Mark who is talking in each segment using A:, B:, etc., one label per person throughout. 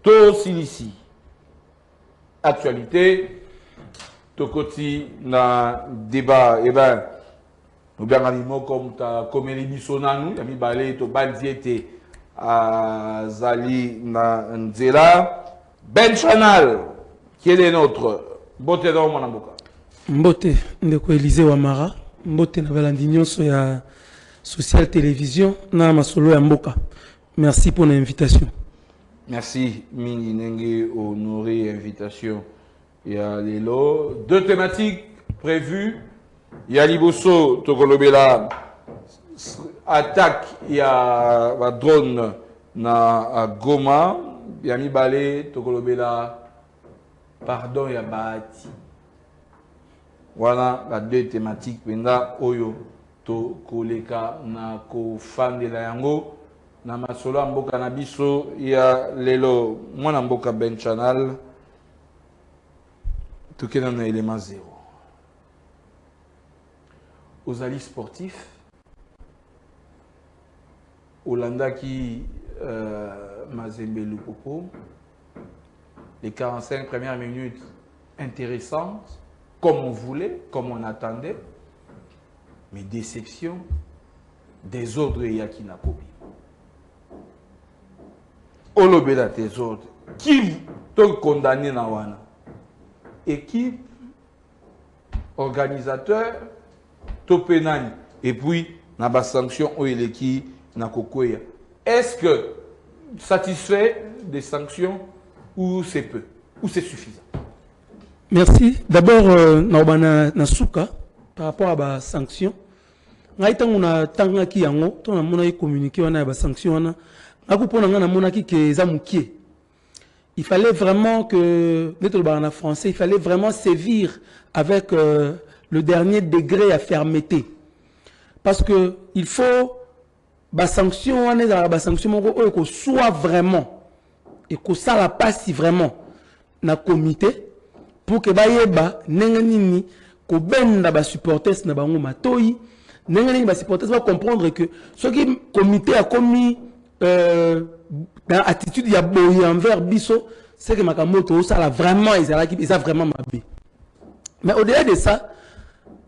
A: to silisi actualité tokoti na débat et ben nous bien animaux comme ta comme les misonanu yami balé to bandiete à Zali na Nzela Ben Chanal qui est le nôtre Mbote dans mon amboka
B: Mbote ndeko Élysée Wamara Mbote na balandi nyonso ya Social Télévision na masolo ya mboka. Merci pour l'invitation.
A: Merci mingi nenge honoré invitation. Il y a les lots, 2 thématiques prévues. Il y a Liboso Tokolobela attaque, il y a un drone na Goma, il y a Mibale Tokolobela pardon, il y a Bahati. Voilà les 2 thématiques. Penda Oyo Tokoleka na ko fan de la yango na masolo mboka na biso ya lelo mwana mboka Ben Chanal tokena na élément 0 aux alliés sportifs Olanda qui Mazembe Lupopo les 45 premières minutes intéressantes comme on voulait, comme on attendait, mais déception, désordre et Yakinakobi. Olobela désordre. Qui te condamné na wana? Équipe, organisateur, topenani. Et puis, na ba sanction oeleki na kokoya. Est-ce que satisfait des sanctions ou c'est peu? Ou c'est suffisant?
B: Merci. D'abord, na souka par rapport à la sanction. Ngai tango na tanga ki yango, to na mona communiquer wana ba sanction wana. Ngaku pona nga na mona ki ke za mukie. Il fallait vraiment que neto ba français, il fallait vraiment sévir avec le dernier degré à fermeté. Parce que il faut ba sanction wana za ba sanction moko o ko soit vraiment et que ça la passe vraiment na comité pour que bayeba nenganini ko benda ba supporters na bango matoyi nenganini ba supporters va comprendre que ce qui comité a commis dans attitude ya boye envers biso c'est que makamoto ça la vraiment ils a vraiment mabé. Mais au-delà de ça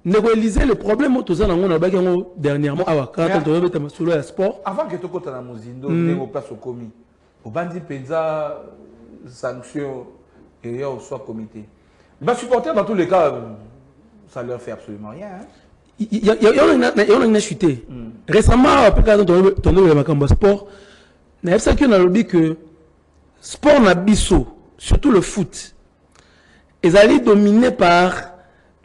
B: négocier le problème autour na ngona ba kengo dernièrement awa quand on veut sur le sport
A: avant que to kota na mozindo ngo place au commis au bandi penza sanction et au soit comité. Les supporters, dans tous les cas, ça leur fait absolument rien.
B: Il y a une chuté. Récemment, après ton le sport, il y a dit que sport n'a biso, surtout le foot, ils allaient dominés par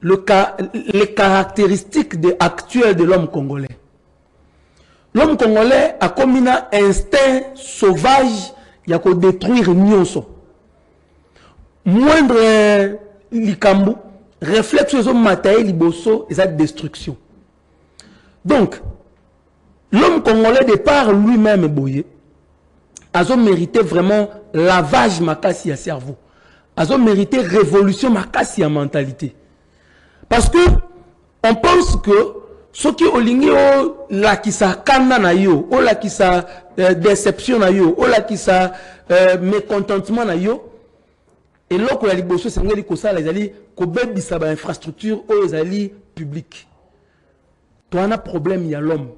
B: les caractéristiques actuelles de l'homme congolais. L'homme congolais a comme un instinct sauvage, il y a qu'à détruire Nyonso. Moindre likambu réflexe sur matériel liboso et sa destruction. Donc l'homme congolais de par lui-même boyé a mérité vraiment lavage makasi à cerveau, a mérité révolution makasi à mentalité, parce que on pense que ce qui olingi o la qui sa kanda na yo, o la qui sa déception na yo, o la qui sa mécontentement na yo. Et là, quand il y a des choses, c'est que infrastructure aux alliés publics. Tu as un problème, il y a l'homme.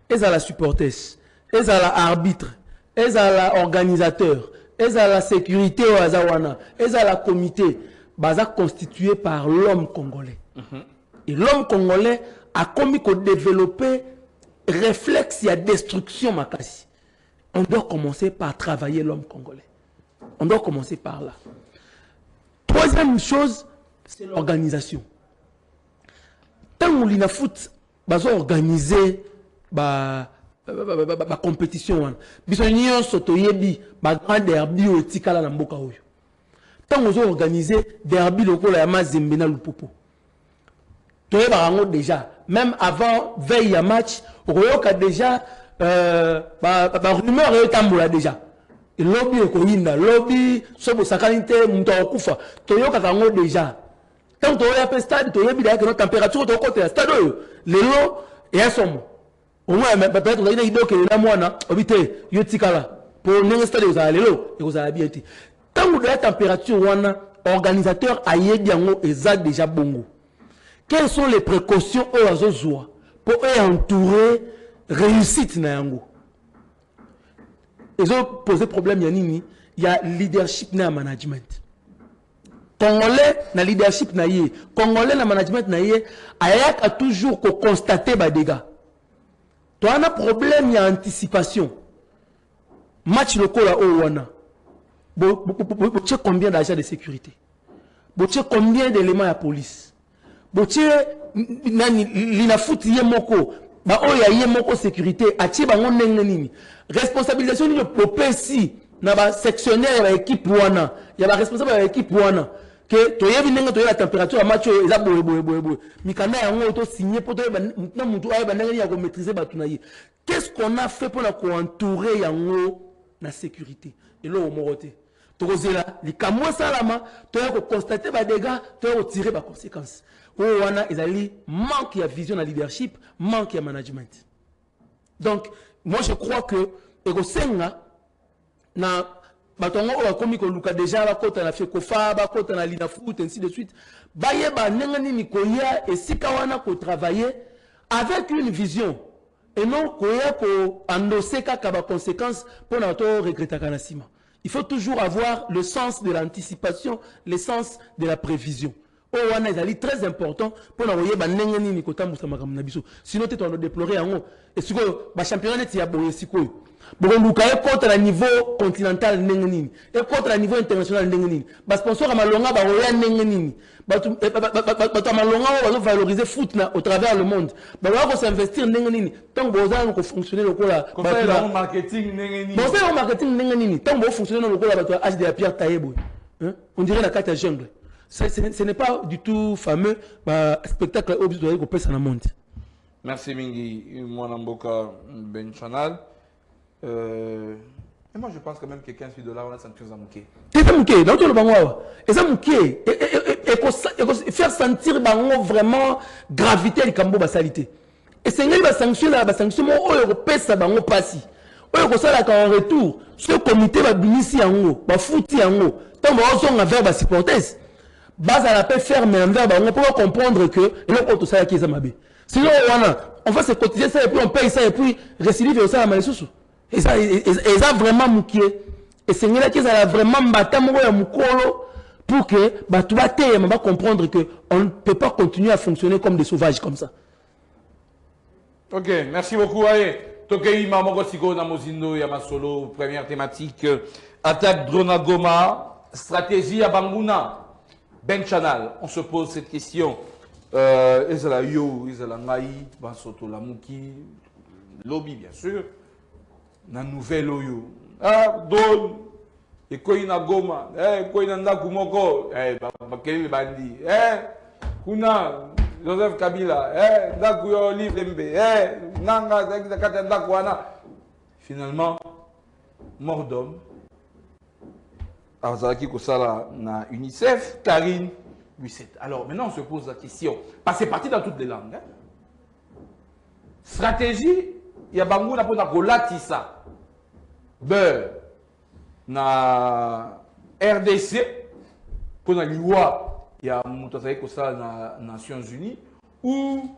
B: Et ça la supportesse, et ça la arbitre, et ça la organisateur, et ça la sécurité au Azawana, et ça la comité, baza constitué par l'homme congolais. Et l'homme congolais a commis qu'on développer réflexe, il y a destruction makasi. On doit commencer par travailler l'homme congolais. On doit commencer par là. Troisième chose, c'est l'organisation. Tant qu'on a foot, on va organiser la compétition. Tant qu'on a organisé derby local à Mazembe na Lupopo. Déjà, même avant veille à match, on a déjà rumeur est déjà. Lobby ekoyinda lobby sobo sakanite muntu akufa toyoka kango déjà tant toya pe stade toyebi da que température to côté stade lelo et asomo au moins peut-être on a une idée que na mwana obité yo tikala pour n'installer aux alélos et aux habiletés. Tant que la température wana organisateur aye diango eza déjà bongo. Quelles sont les précautions aux azozoa pour entourer réussite na yango? Ils ont posé problème yanini, il y a leadership na management. Congolais na leadership na yé, Congolais na management na yé, ayak a toujours constaté ba dégâts. Tu as un problème, il y a anticipation. Match local à Owana. Tu sais combien d'agents de sécurité? Tu sais combien d'éléments à la police? Tu sais, l'ina foot yemoko, ba oya yemoko sécurité, atie bango nengeni. Responsabilisation de popesi, na ba sectionnaire ba équipe wana, il y a ba responsable ba équipe wana. Que tu as la température à match et là mikanda yango auto signé pour toi na mutu ay bandanga ya ko maîtriser batunayi. Qu'est-ce qu'on a fait pour la entourer yango na sécurité et là au moroté to kozela likamwa salama to ya ko constater ba dégâts to ya ko tirer ba conséquences o wana ezali manque ya vision na leadership, manque ya management. Donc moi je crois que ekosenga na batongo oyo akomi koluka déjà bakota na fekofa bakota na lina foot ainsi de suite bayeba ndenge nini koya esika wana ko travailler avec une vision et non koya ko endosser kaka ba conséquences pour na to regretter kana sima. Il faut toujours avoir le sens de l'anticipation, le sens de la prévision. Oh wana ezali très important pour na koyeba ndenge nini kotambusa makambo na biso. Sinon te to déplorer yango et siko ba championnat net ya boye siko Boronduka est contre le niveau continental n'engenini, est contre le niveau international n'engenini. Bas sponsor à malonga ba roya n'engenini. Batu malonga va valoriser foot au travers le monde. Ba va s'investir n'engenini. Tant bozan ko fonctionner le cola.
A: Conseil le marketing n'engenini.
B: Conseil le marketing n'engenini. Tant bo fonctionner le cola ba HD à Pierre Taïebo. On dirait la carte à jungle. Ce n'est pas du tout fameux spectacle obligé qu'on passe dans le monde.
A: Merci Mingi, moi Namboka Ben Chanal. Et moi je pense quand même que 15 $, on a senti aux amouqués.
B: C'est ça mouké, dans tout le bango. Et ça mouké, et faire sentir bango vraiment gravité du cambo basalité. Et c'est une sanction là, sanction moi européen ça bango passi. Oyo ça là en retour, ce comité va binisi yango, va fouti yango. Tant ba on envers ba supporters. Base à la paix ferme envers bango pour comprendre que et là quand ça qui ça mabé. Sinon on va se cotiser ça et puis on paye ça et puis récidive et ça la malissous. Et ça vraiment mouké. Et c'est là qu'ils ont vraiment battu pour que tout va comprendre que on ne peut pas continuer à fonctionner comme des sauvages comme ça.
A: Ok, merci beaucoup. Allez, Tokei Mamoko Siko Namozindo Yamasolo, première thématique. Attaque Dronagoma, stratégie à Banguna. Ben Chanal, on se pose cette question. Ezala Yo, Ezala Ngai, Bansoto Lamouki, Lobby bien sûr. Na nouvelle oyo don e koina goma koina ndaku moko bakeli bandi kuna Joseph Kabila ndaku yo livre mbe nanga zakata ndaku wana finalement mort d'homme azaki kosala na UNICEF Karine Buissette. Alors maintenant on se pose la question parce que c'est parti dans toutes les langues stratégie ya bango na pona kolatisa beurre na RDC pour la loi il y a monté ça na Nations Unies ou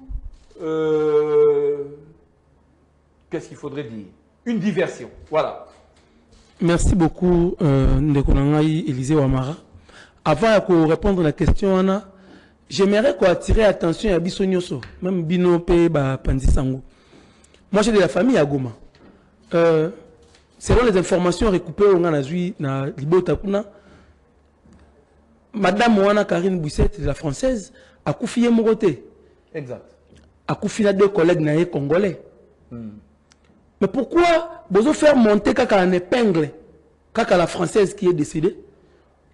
A: qu'est-ce qu'il faudrait dire une diversion. Voilà.
B: Merci beaucoup Ndekonangai Élisée Ouamara. Avant de répondre à la question Anna, j'aimerais attirer l'attention à Bissonyoso même Binope ba Pandisango. Moi j'ai de la famille à Goma. Selon les informations récupérées au Ganazui, na Libota Kuna, Madame Ouana Karine Buissette, la française, a confié Moroté.
A: Exact.
B: A confié deux collègues naïe congolais. Mais pourquoi vous faire monter kaka en épingle, kaka la française qui est décédée,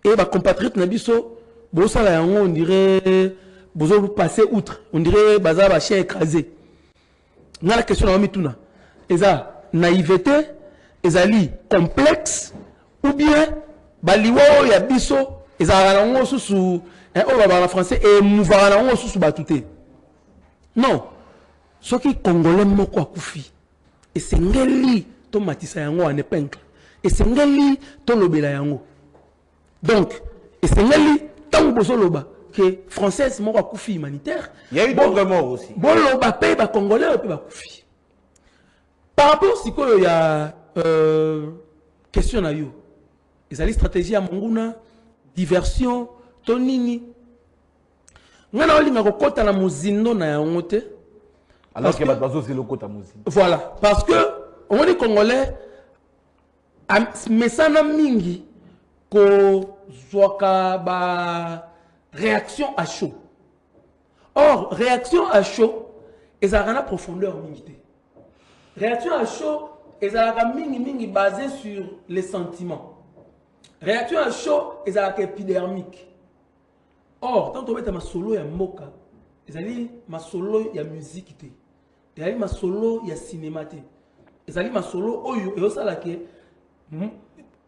B: et ma compatriote Nabiso, on dirait, vous passer outre, on dirait, baza ba chien écrasé. La question de Mituna, est ça naïveté, ezali complexe ou bien baliwo ya biso ezala ngo susu on va parler français et mouvara ngo susu batute. Non, ce qui congolais moko akufi et c'est ngeli to matisa yango en épingle et c'est ngali tolobela yango. Donc et c'est ngali tant bozoloba que française moko akufi humanitaire.
A: Il y a eu d'autres morts aussi.
B: Boloba pe ba congolais pe ba kufi. Par rapport si il y a question na yo. Ils allaient stratégie à monguna diversion tonini. Ngana olinga kokota na muzindo na yango te.
A: Alors que bazo c'est le kota muzindo.
B: Voilà, parce que on est congolais mais ça na mingi ko zoaka ba réaction à chaud. Or réaction à chaud ils a une profondeur mingi te. Réaction à chaud ils a mingi basée sur les sentiments. Réaction à chaud ils a épidermique. Or, tant que tu as ma solo ya moka, ils ma solo ya musique te. Ils ma solo ya cinéma te. Ils ma solo oyo et ça la que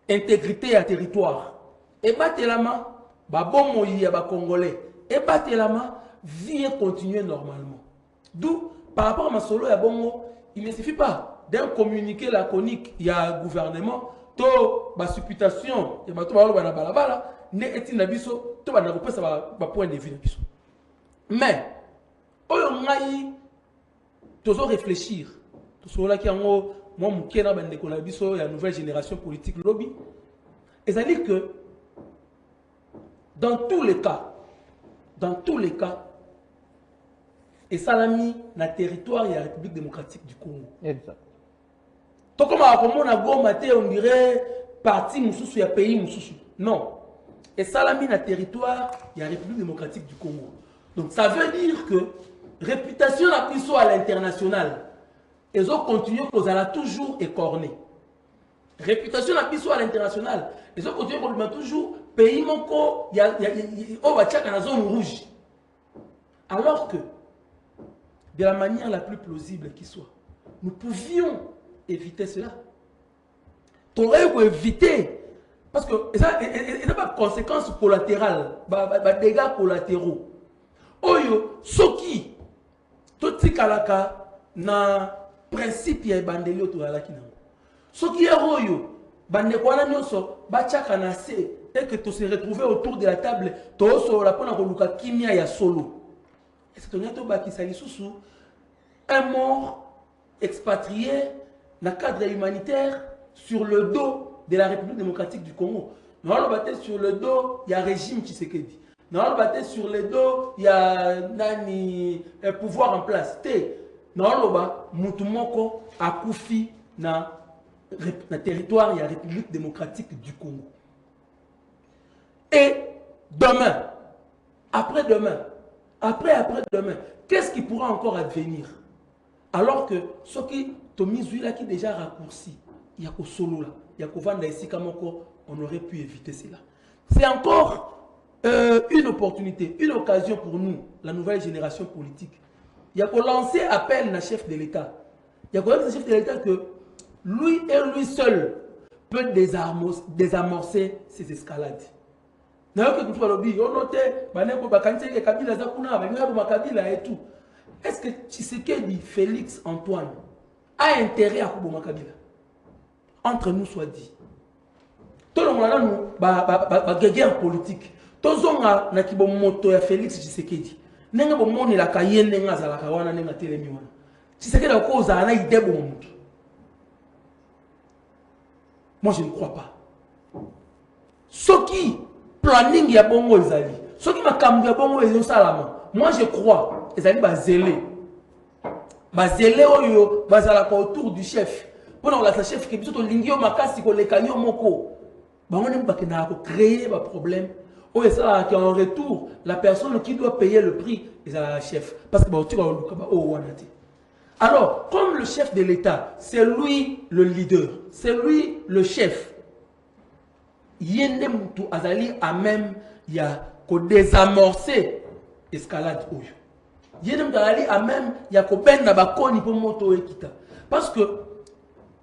B: intégrité à territoire. Et batelama ba bon moyi ya ba congolais. Et batelama vie continuer normalement. D'où par rapport à ma solo ya bongo, il ne suffit pas d'un communiqué laconique il y a gouvernement to ba supputation ya ba to ba na balabala. Ne est-il n'abisso, tout va n'a pas ça va point de vue n'abisso. Mais, on a toujours réfléchir. Tout ce là qui en haut, moi mon kena ben de collabisso et la nouvelle génération politique lobby. Et ça dit que dans tous les cas, et ça l'a mis dans le territoire de la République démocratique du Congo.
A: Exact.
B: Donc comme on a go maté, on dirait parti moussou, il y a pays moussou. Non. Et ça l'a mis dans le territoire de la République démocratique du Congo. Donc ça veut dire que réputation la plus à l'international, ils ont continué qu'ils allaient toujours écorner. Réputation la plus à l'international, ils ont continué qu'ils toujours pays moko, il y a une zone rouge. Alors que, de la manière la plus plausible qui soit, nous pouvions éviter cela. Tu aurais évité. Parce que ça n'a pas de conséquences collatérales, des dégâts collatéraux. Oyo, soki, tout ce kalaka, na principe ya bandeli oto alaki nango. Soki ya oyo, bande kwa na nyoso, bachaka na se, et que tu se retrouves autour de la table, to oso la pona koluka kimia ya solo. Et c'est ton yato baki sali susu, un mort expatrié, na cadre humanitaire, sur le dos de la République démocratique du Congo. Nous allons battre sur le dos, il y a régime Tshisekedi. Nous allons battre sur le dos, il y a un pouvoir en place. Nous allons battre Moutoumoko à Koufi dans le territoire de la République démocratique du Congo. Et demain, après-demain, après-demain, qu'est-ce qui pourra encore advenir? Alors que ce qui est déjà raccourci, il y a que solo là. On aurait pu éviter cela. C'est encore une opportunité, une occasion pour nous, la nouvelle génération politique. Il y a qu'on lancer appel à chef de l'État. Il y a qu'on lancer chef de l'État que lui et lui seul peut désamorcer ces escalades. Est-ce que Tshisekedi, Félix Antoine a intérêt à Kouboma Kabila? Entre nous soit dit. Tout le monde a une guerre politique. Tout le monde a une moto ya Félix Tshisekedi. Nenga bomoni la kayende nga za la kawana nenga telemi wana. Tshisekedi a cause ana idée bon. Moi je ne crois pas. Ce qui planning ya bongo ezali. Ce qui makambu ya bongo ezali salama. Moi je crois ezali ba zélé. Ba zélé oyo bazala autour du chef. Pour la chef qui biso lingio makasi ko lekanyo moko ba on ba kena ko créer ba problème o et ça qui en retour la personne qui doit payer le prix est la chef parce que ba tu ba o wanati. Alors comme le chef de l'État c'est lui le leader c'est lui le chef yende mutu azali à même ya ko désamorcer escalade oyo yende mutu azali à même ya ko benda ba koni pour moto ekita parce que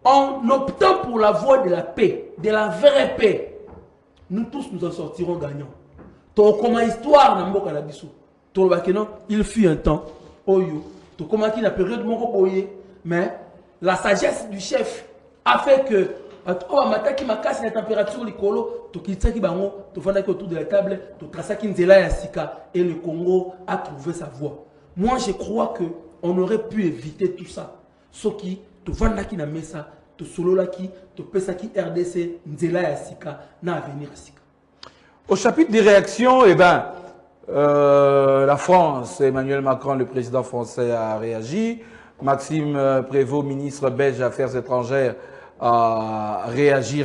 B: en optant pour la voie de la paix, de la vraie paix, nous tous nous en sortirons gagnants. Donc, comme histoire, il fut un temps, mais la sagesse du chef a fait que on mataki makasi la température likolo, to kitaki bango, to fandaki autour de la table, to trasaki nzela ya sika et le Congo a trouvé sa voie. Moi je crois que on aurait pu éviter tout ça. Ce qui to fandaki na mesa, to sololaki, to pesaki RDC nzela ya sika na avenir sika.
A: Au chapitre des réactions, eh ben la France, Emmanuel Macron, le président français, a réagi. Maxime Prévost, ministre belge des Affaires étrangères, a réagi,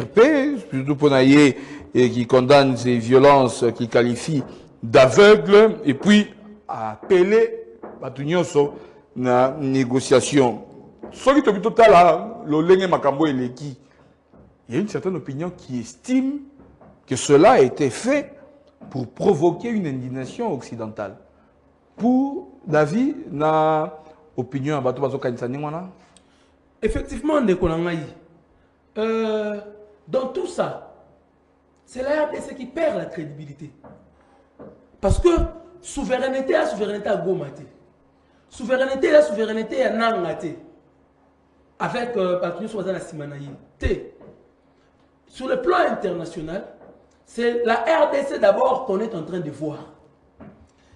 A: surtout pour Naïe, et qui condamne ces violences qu'il qualifie d'aveugle, et puis a appelé Batunyoso na négociation. Ce qui est total, il y a une certaine opinion qui estime que cela a été fait pour provoquer une indignation occidentale. Pour David, na opinion à Bato Bazo Kanisani,
B: effectivement, dans tout ça, c'est la RDC qui perd la crédibilité. Parce que souveraineté à Gomate. Souveraineté à Nangate. Avec Patrice Ouazana Simanaï. Sur le plan international, c'est la RDC d'abord qu'on est en train de voir.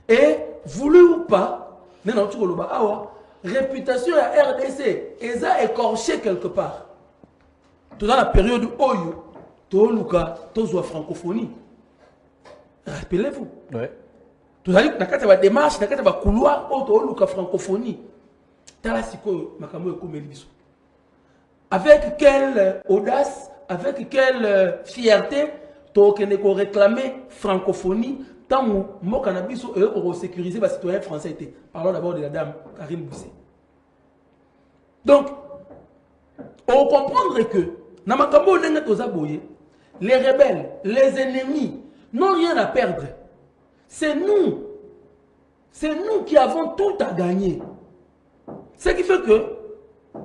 B: Et, voulu ou pas, réputation à RDC, ils ont écorché quelque part. Tout dans la période où Toluka, Tozwa francophonie. Rappelez-vous.
A: Ouais.
B: Tout dans la démarche, dans le couloir, Toluka francophonie. Avec quelle audace, avec quelle fierté, tu réclamer francophonie tant que mon cannabis est sécurisé par les citoyens français. Parlons d'abord de la dame Karine Bousset. Donc, on comprend que les rebelles, les ennemis n'ont rien à perdre. C'est nous qui avons tout à gagner. Ce qui fait que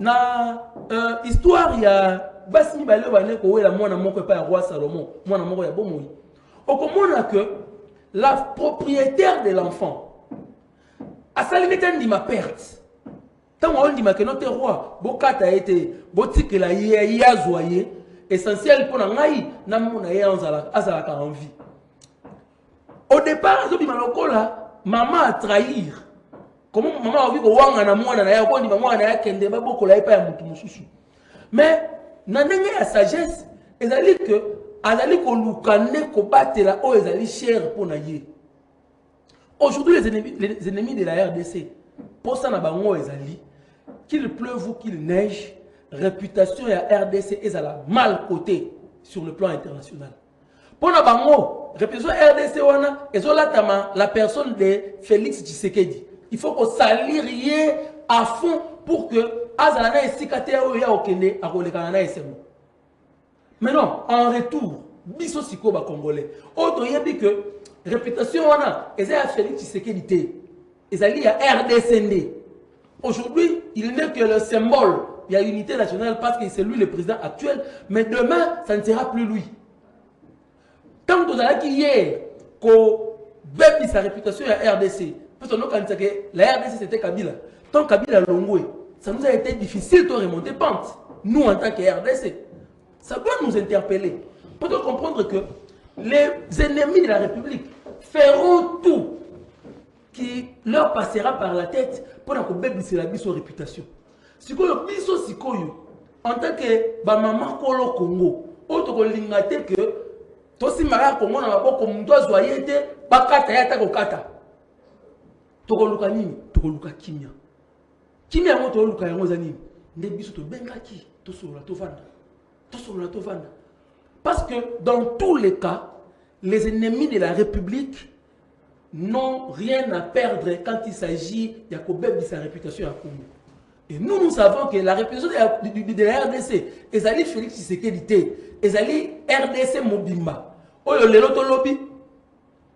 B: dans l'histoire, il y a Basmi Balé Baneko, la moine moko pas roi Salomon, moine moko ya bomoui. On comprend que la propriétaire de l'enfant a salimé ma perte. Tant on dit que notre roi, Bokata a été, Botik la yazoye, essentiel pour n'aïe, n'amouna azalaka en vie. Au départ, maman a trahir. Comment maman a vu que wanga na mwana na ya ko ni maman na ya kende ba boko la pa ya mutu mususu. Mais nanenge ya sagesse ezali que azali ko lukane ko batela o ezali cher pour naïe. Aujourd'hui les ennemis de la RDC pour ça na bango ezali qu'il pleuve ou qu'il neige, réputation de la RDC est à la mal cotée sur le plan international. Pour la bango, réputation RDC est la personne de Félix Tshisekedi. Il faut qu'on s'allie à fond pour que Azalana et Sikate Oya Okende à Rolekana et Semo. Mais non, en retour, Biso Sikoba Congolais. Autre dit que réputation est à Félix Tshisekedi. Ils allient à RDCND. Aujourd'hui, il n'est que le symbole. Il y a unité nationale parce que c'est lui le président actuel. Mais demain, ça ne sera plus lui. Tant que vous avez dit hier que sa réputation à RDC, parce que la RDC c'était Kabila. Tant Kabila Longwe, ça nous a été difficile de remonter pente. Nous, en tant que RDC, ça doit nous interpeller. Pour comprendre que les ennemis de la République feront tout qui leur passera par la tête pour que la biso réputation. Si vous avez en tant que maman Kolo Congo, autre que l'ingate que tosi mara Congo na maboko mundo azoyete bakata yata kokata. Tokoluka nini? Tokoluka kimia. Kimia mo tokoluka yango zani. Nde biso to bengaki to solola to vanda. To solola to vanda. Parce que dans tous les cas, les ennemis de la République n'ont rien à perdre quand il s'agit de sa réputation à Congo. Et nous savons que la réputation de la RDC, Ezali Félix Tshisekedi, Ezali RDC Mobimba.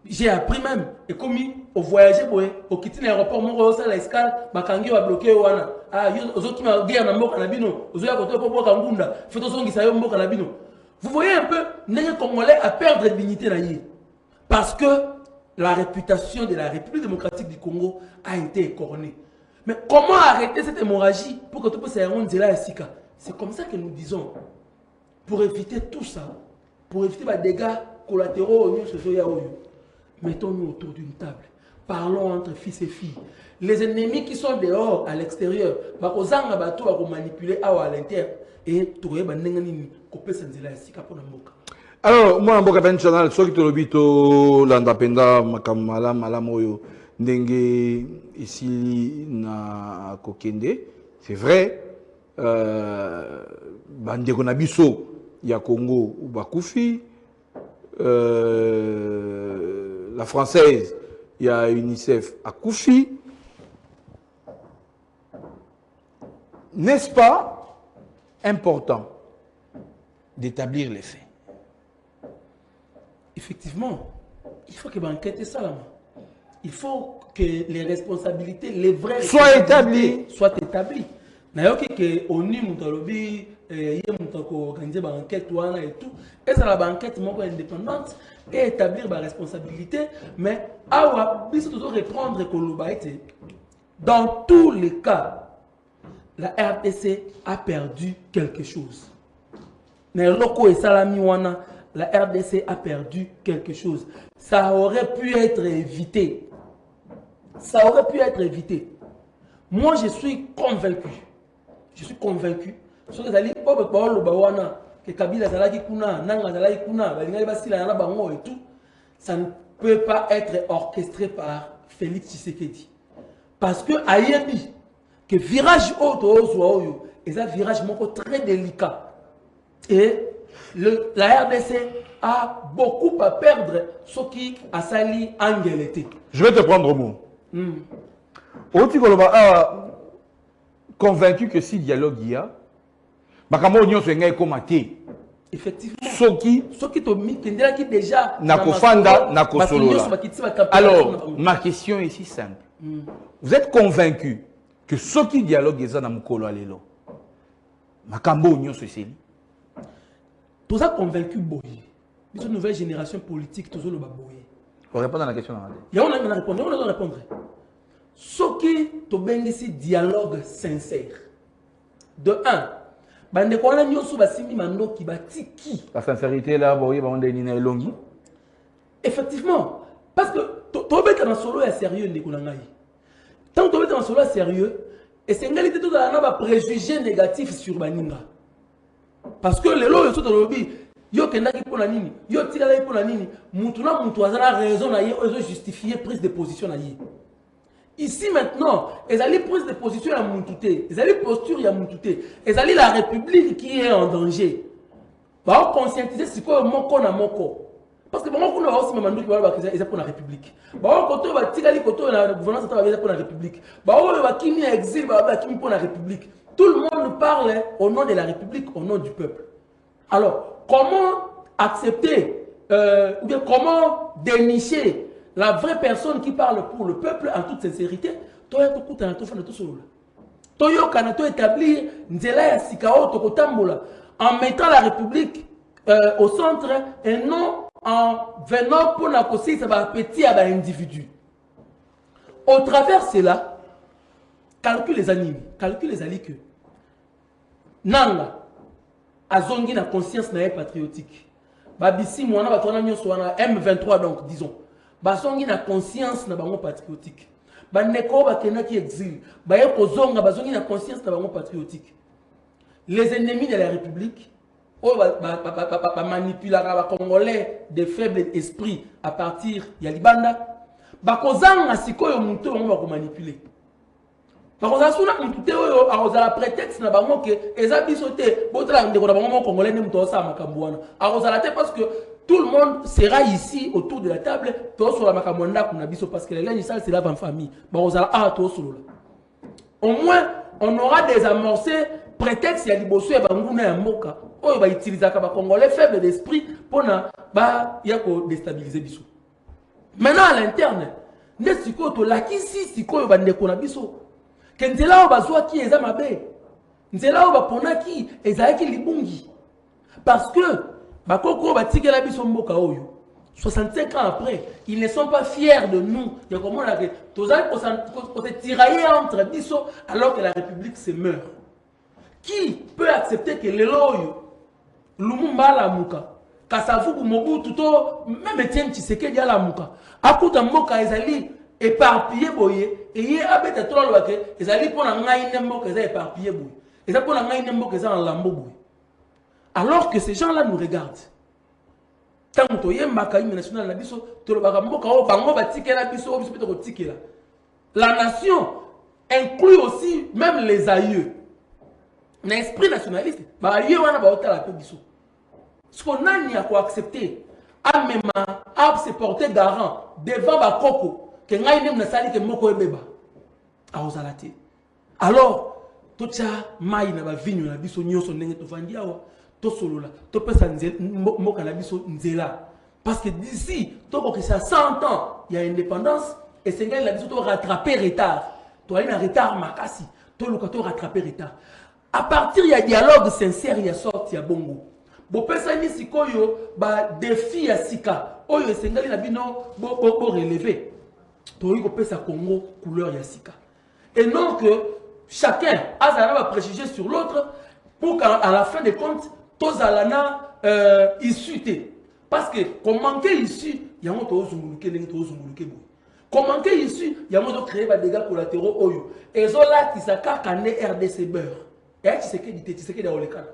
B: J'ai appris même, et comme au voyager, au quitter l'aéroport, mon roi la escale, Bakangi va bloquer Wana. Ah, aux autres qui m'ont guerre dans le Canabino, aux autres qui m'ont Kangunda, faites aux qui savent Canabino. Vous voyez un peu, les Congolais à perdre de dignité là. Parce que la réputation de la République démocratique du Congo a été écornée. Mais comment arrêter cette hémorragie pour que tout puisse se rendre là? C'est comme ça que nous disons. pour éviter tout ça, pour éviter les dégâts collatéraux, mettons-nous autour d'une table. Parlons entre fils et filles. Les ennemis qui sont dehors, à l'extérieur, vont manipuler à l'intérieur. Et tu vas
A: alors, moi, en Boka Channel, ce qui te le dit, l'indépendant, Makamala, Malamoyo, Ndenge, ici, na Kokende, c'est vrai, Bande Konabiso, ya Congo, ou Bakoufi, la française, il y a UNICEF à Koufi. N'est-ce pas important d'établir les faits?
B: Effectivement, il faut que l'enquête soit là. Il faut que les responsabilités, les vraies
A: soient établies.
B: D'ailleurs, que ONU, Moutalobi, organiser une enquête et tout, et ça la enquête indépendante et établir la responsabilité, mais il faut toujours reprendre dans tous les cas. La RDC a perdu quelque chose. La RDC a perdu quelque chose. Ça aurait pu être évité. Ça aurait pu être évité. Moi, je suis convaincu. Je suis convaincu. Que Kabila ça ne peut pas être orchestré par Félix Tshisekedi. Parce que Ayebi, que virage autre, c'est un virage très délicat. Et la RDC a beaucoup à perdre ce qui a sali Angelete.
A: Je vais te prendre au mot. Oti Koloba a convaincu que si dialogue il y a,
B: effectivement.
A: Soki
B: qui déjà
A: Nakofanda, Nakosolola. Alors, ma question est si simple. Vous êtes convaincu que ce qui dialogue est dans Mukolo Alelo? Makambo Union Socialiste.
B: Tout ça convaincu Boye. Une nouvelle génération politique, tout ça le Boye.
A: Pour répondre à la question.
B: Il y a on a répondre, on a répondre. Ce qui te bengi ici dialogue sincère. De 1. Bande ko na nyoso basimi mando ki batiki.
A: La sincérité là, Boye ba onde ni na elongi.
B: Effectivement, parce que to beta na solo est sérieux ndeko na ngai. Tant que tu es en solo sérieux, et c'est une réalité tout à l'heure préjugé négatif sur Baninga. Parce que les lois sont dans le lobby, yo kendaki pour la nini, yo tirala pour la nini, moutuna moutouazana raison na yé, ils ont justifié prise de position na yé. Ici maintenant, ils allaient prise de position à Moutouté, ils allaient posture à Moutouté, ils allaient la République qui est en danger. Bah on conscientiser c'est quoi moko na moko. Parce que bon, on a aussi même qui va pour la République. Bah on côté va tirer côté la gouvernance pour la République. Bah on va qui mis exil va qui pour la République. Tout le monde parle au nom de la République, au nom du peuple. Alors, comment accepter ou bien comment dénicher la vraie personne qui parle pour le peuple en toute sincérité? Toi tu as tout fait tout seul. Toi tu établir nzela ya sikao to kotambola en mettant la République au centre et non en venant pour la cause, ça va petit à l'individu. Au travers cela, calcule les animes, calcule les alliés que Nanga azongi na conscience na patriotique. Babisi mwana batona nyoso wana M23 donc disons. Bazongi na conscience na bango patriotique. Baneko bakena ki exil, baye kozonga bazongi na conscience na bango patriotique. Les ennemis de la République manipuler les Congolais de faible esprit à partir de Libanda. Bakozanga sikoyo muto on manipuler. Bakozasuna muto oyo la prétexte na bango que ezabisote botala ndeko na bango Congolais ne muto sa makambwana. Arozala te parce que tout le monde sera ici autour de la table to sur la makambwana kuna biso parce que les linges sales c'est là en famille. Bakozala to solo. Au moins on aura désamorcé prétexte ya liboso ya banguna ya mboka. On va utiliser les Congolais faibles d'esprit pour déstabiliser biso. Maintenant à l'interne, ne siko to la kisi siko ba ndeko na biso. Kenzela bazwa ki eza mabe. Nzela ba pona ki eza ki libungi. Parce que bakoko ba tikela biso mboka oyo. 65 ans après, ils ne sont pas fiers de nous. Il y a comment la on s'est tiraillé entre biso alors que la République se meurt. Qui peut accepter que les loyaux Lumumba la muka. Kasavubu Mobutu to même Etienne Tshisekedi la muka. Akuta mboka ezali éparpillé boye et y a bête trop loin que ezali pour la ngai mboka ezali éparpillé boye. Ezali pour la ngai mboka ezali en lambo boye. Alors que ces gens-là nous regardent. Tant que tu es national la biso to le mboka o bango batike la biso biso to tikela. La nation inclut aussi même les aïeux. L'esprit nationaliste, bah aïeux wana ba otala pe biso. Ce qu'on a ni à quoi accepter, à même à se porter garant devant ba koko que ngai nem na sali que moko ebeba. A ozalate. Alors, tocha mai na ba vinyo na biso nyoso ndenge to fandi awa, to solola, to pesa mboka na biso nzela. Parce que d'ici, to que ça 100 ans, il y a indépendance et c'est ngai la biso to rattraper retard. To aller na retard makasi, to luka to rattraper retard. À partir il y a dialogue sincère, il y a sorti ya bongo. Bo pesa ni sikoyo ba défi ya sika. Oyo sengali na bino bo relever. To yiko pesa Congo couleur ya sika. Et non que chacun a va préjuger sur l'autre pour qu'à la fin des comptes tous alana issuité. Parce que comme manquer ici, il y a un to zunguluke ndenge to zunguluke bo. Comme manquer ici, il y a un to créer ba dégâts collatéraux oyo. Et zola tisaka kané RDC beurre. Et tu sais que dans le cas.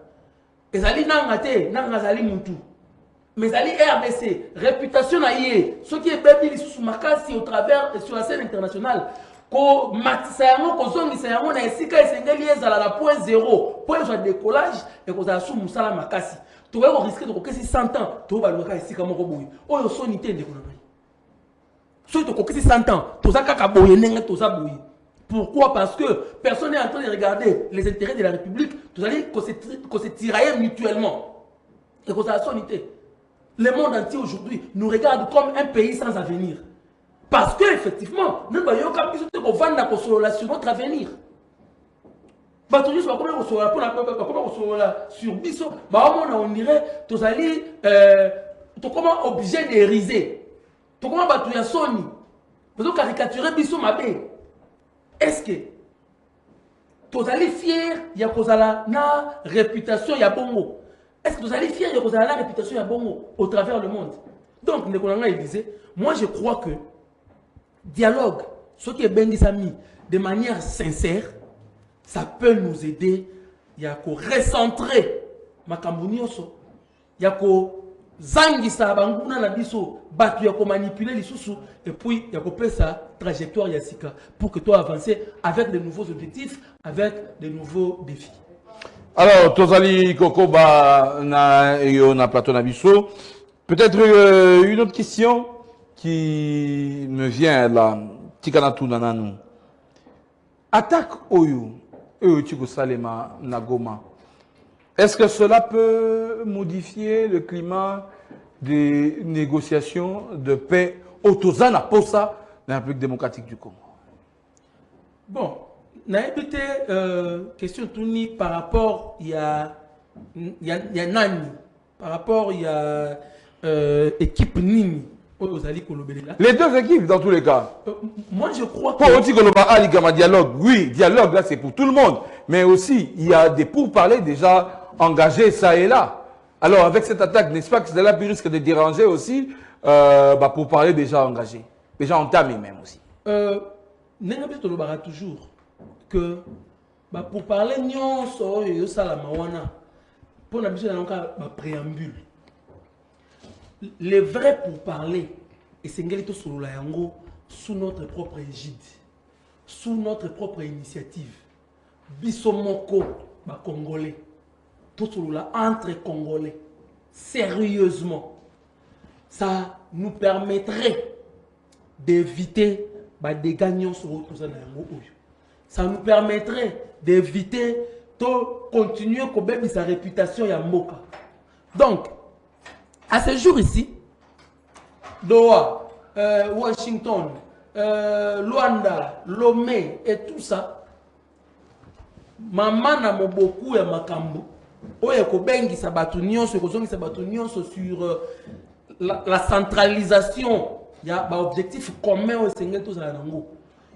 B: Et ça dit n'angate, n'angazali muntu. Mais ça dit RDC, réputation aïe. Ce qui est bien sous makasi au travers sur la scène internationale. Ko matisayango ko zongi sayango na esika esengeli ezala la point 0, point de décollage et ko za sous musala makasi. Tu vas risquer de kokesi 100 ans, tu vas loka esika moko boyi. Oyo sonité ndeko na ngai. So to kokesi 100 ans, to za kaka boye ndenge to za boyi. Pourquoi? Parce que personne n'est en train de regarder les intérêts de la République. Vous allez qu'on se tiraille mutuellement. Et qu'on a sonité. Le monde entier aujourd'hui nous regarde comme un pays sans avenir. Parce que effectivement, nous voyons qu'on va sur notre avenir. Sur Bisso, on dirait que vous allez comment obligé d'ériser. Comment tu as Sony. Vous caricaturer Bisso Mabé. Est-ce que tu es fier de la réputation de Bongo? Est-ce que tu es fier de la réputation de Bongo au travers du monde? Donc, il disait, moi je crois que dialogue, ce qui est bien dit de manière sincère, ça peut nous aider à recentrer Makambunioso, à zangisa banguna na biso batu ya ko manipuler les sous et puis ya ko pesa trajectoire ya sika pour que toi avancer avec de nouveaux objectifs, avec de nouveaux défis.
A: Alors Tozali Kokoba na yo na plateau na biso, peut-être une autre question qui me vient là, tikanatu nananu. Attaque Oyo Tiko Salema Nagoma. Est-ce que cela peut modifier le climat des négociations de paix au Tozana Posa, la République démocratique du Congo?
B: Bon, n'a évité question tournie par rapport il y a Nani, par rapport il y a équipe Nini.
A: Les deux équipes dans tous les cas.
B: Moi je crois que...
A: Pour dialogue, oui, dialogue là c'est pour tout le monde. Mais aussi il y a des pourparlers déjà engagés ça et là. Alors avec cette attaque, n'est-ce pas que cela risque de déranger aussi pour parler déjà engagés, déjà entamés même aussi.
B: Toujours que pour parler nyonso yo sala mawana pour la mission d'un préambule. Les vrais pour parler et c'est ngeli to solo la yango sous notre propre égide, sous notre propre initiative. Bisomoko ba congolais. To solo la entre congolais. Sérieusement. Ça nous permettrait d'éviter des gagnants sur autre chose. Ça nous permettrait d'éviter de continuer à sa réputation et à Moka. Donc, à ce jour ici, Doha, Washington, Luanda, Lomé et tout ça, maman n'a beaucoup de makambo. Oye ko bengi sabatu nyonso ko zongi sabatu nyonso sur la centralisation. Il y a un objectif commun au Sénégal tous à nango.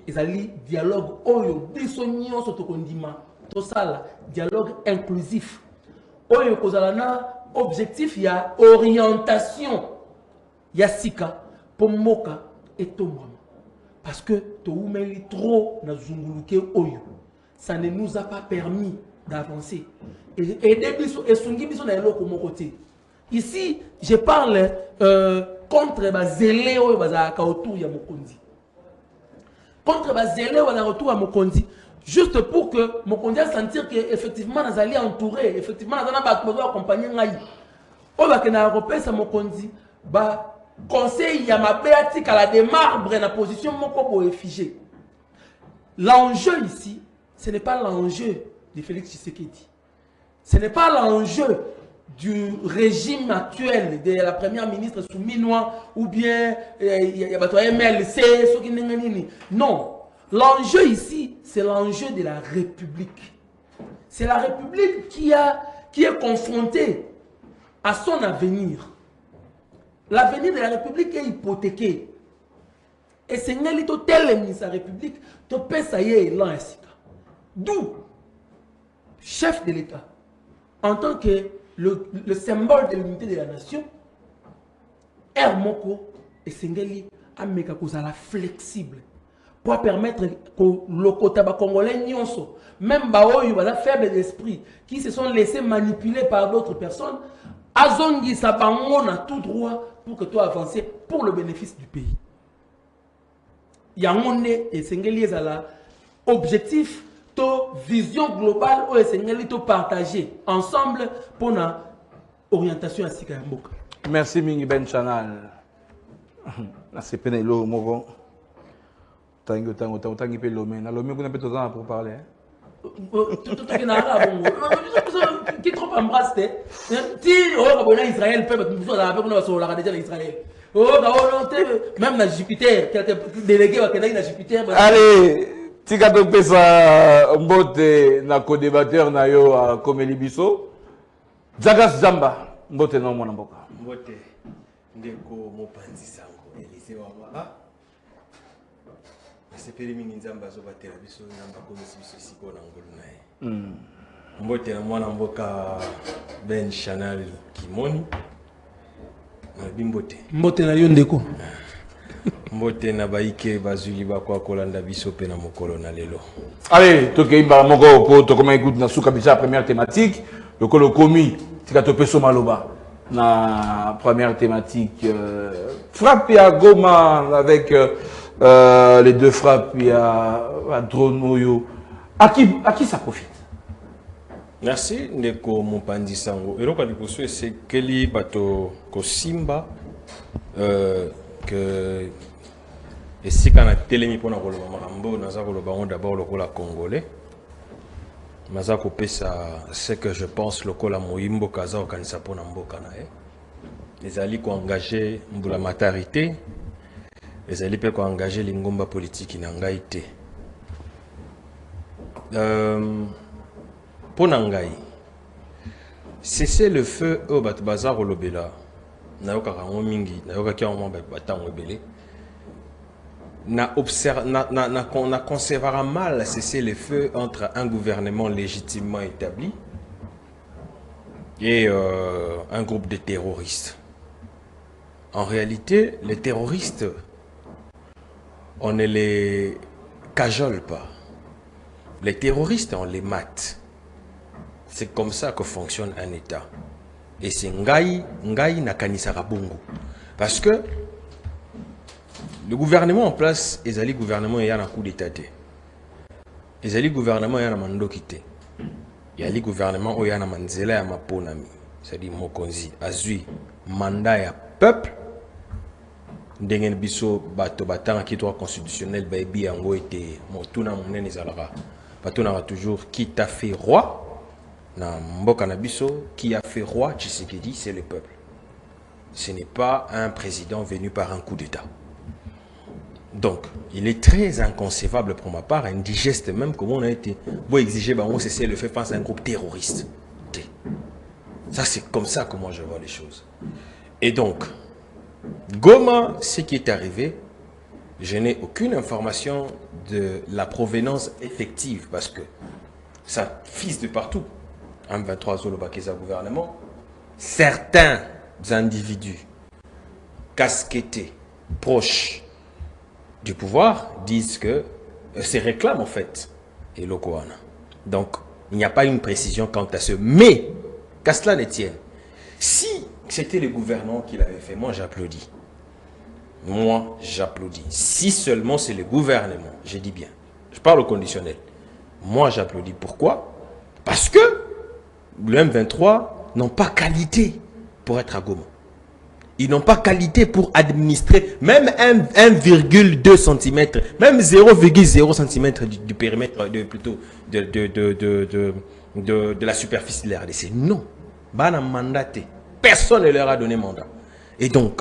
B: Ils allaient dialogue oyo biso nyonso to kondima to sala dialogue inclusif. Oyo ko zalana objectif, il y a orientation. Il y a Sika, Pomoka et Tomama. Parce que Toumeli trop na zunguluke oyo. Ça ne nous a pas permis d'avancer. Et Sungi biso na eloko mon côté. Ici, je parle contre Bazélé oyo bazaka autour ya Mokondi. Contre Bazélé oyo autour ya Mokondi. Juste pour que Mokondi a sentir qu'effectivement nous allons entourer, effectivement nous allons accompagner Ngaï. Oyo bakena repesa Mokondi ba conseil ya mabéatique à la démarbre na position moko boye figé. L'enjeu ici, ce n'est pas l'enjeu de Félix Tshisekedi. Ce n'est pas l'enjeu du régime actuel de la première ministre Souminois ou bien MLC. Non. L'enjeu ici, c'est l'enjeu de la République. C'est la République qui est confrontée à son avenir. L'avenir de la République est hypothéqué. Et c'est un tel de sa République, tu peux ça y est, d'où, chef de l'État, en tant que le symbole de l'unité de la nation, Hermoko et Sengeli ameka kozala flexible pour permettre que le Kotaba congolais nyonso, même baoyo bala faible d'esprit, qui se sont laissés manipuler par d'autres personnes, azongi sa bango na tout droit pour que toi avances pour le bénéfice du pays. Yangone et Sengeli ezala objectif to vision globale ou Sengeli to partager ensemble pour na orientation à Sika Mboka.
A: Merci Mingi Ben Chanal. C'est Penelo Mogo. Tango pe lomé. Na lomé qu'on a peut temps pour parler.
B: Tout qui n'a pas bon. Qui trop embrasse ti oh na Israël peut nous la avec nous sur la déjà Israël. Oh même na Jupiter quelques délégués va na Jupiter.
A: Allez, tika to pesa mbote na co-débatteur na yo a Komeli Biso. Jagas Zamba, mbote na mwana mboka.
C: Mbote ndeko mopanzi sango Elise wa sepeli mingi nzamba zo batela biso nzamba komisi biso siko na ngolu nae. Mbote na mwana mboka Ben Chanal Kimoni. Bimbote.
B: Mbote na yo ndeko.
C: Mbote na baike bazuli bakwa kolanda biso pe na mokolo na lelo.
A: Allez, tokeiba moko po tokoma écoute na suka bisa première thématique, le kolo komi tika to peso maloba. Na première thématique frappe à Goma avec les deux frappes à Dronoyo. À qui ça profite?
C: Merci ndeko Mopanzi Sango. Et donc c'est Kelly bato Kosimba que et si quand a télémi pour na koloba marambo naza koloba on d'abord le kola congolais. Naza kopesa c'est que je pense le kola moyimbo kaza okanisa pour na mboka na e. Les alliés qui ont engagé mbula matarité. Les alliés qui ont engagé l'ingomba politique na ngaité. Ponangai, cessez le feu au Bazar au Lobela. Nayoka Mingi, Nayoka Kiaman Batan Webele. Na conservera mal cesser le feu entre un gouvernement légitimement établi et un groupe de terroristes. En réalité, les terroristes, on ne les cajole pas. Les terroristes, on les mate. C'est comme ça que fonctionne un État. Et c'est Ngai Nakanisara Bongo. Parce que le gouvernement en place, les alliés gouvernement, il y a un coup d'État. Les alliés gouvernement, il y a un mandokité. Il y a les gouvernements, il y a un manzela, il y a un maponami. C'est-à-dire Mokonzi, Azui, mandat et peuple. Ndengen biso bato batanga qui droit constitutionnel baby yango été motuna monene zalara. Bato na toujours qui t'a fait roi. Na mboka na biso, qui a fait roi Tshisekedi, c'est le peuple. Ce n'est pas un président venu par un coup d'État. Donc, il est très inconcevable pour ma part, indigeste même, comment on a été beau exiger, bah, on cessait le fait face à un groupe terroriste. Ça, c'est comme ça que moi je vois les choses. Et donc, Goma, ce qui est arrivé, je n'ai aucune information de la provenance effective parce que ça fise de partout. M23 Zolobakeza gouvernement, certains individus casquettés, proches du pouvoir, disent que se réclament en fait et Lokoana. Donc, il n'y a pas une précision quant à ce. Mais, qu'à cela ne tienne, si c'était le gouvernement qui l'avait fait, moi j'applaudis. Moi j'applaudis. Si seulement c'est le gouvernement, je dis bien, je parle au conditionnel. Moi j'applaudis. Pourquoi? Parce que le M23 n'ont pas qualité pour être à Goma. Ils n'ont pas qualité pour administrer même 1,2 cm, même 0,0 cm du périmètre, de la superficie de la RDC. Non. Bana mandaté. Personne ne leur a donné mandat. Et donc,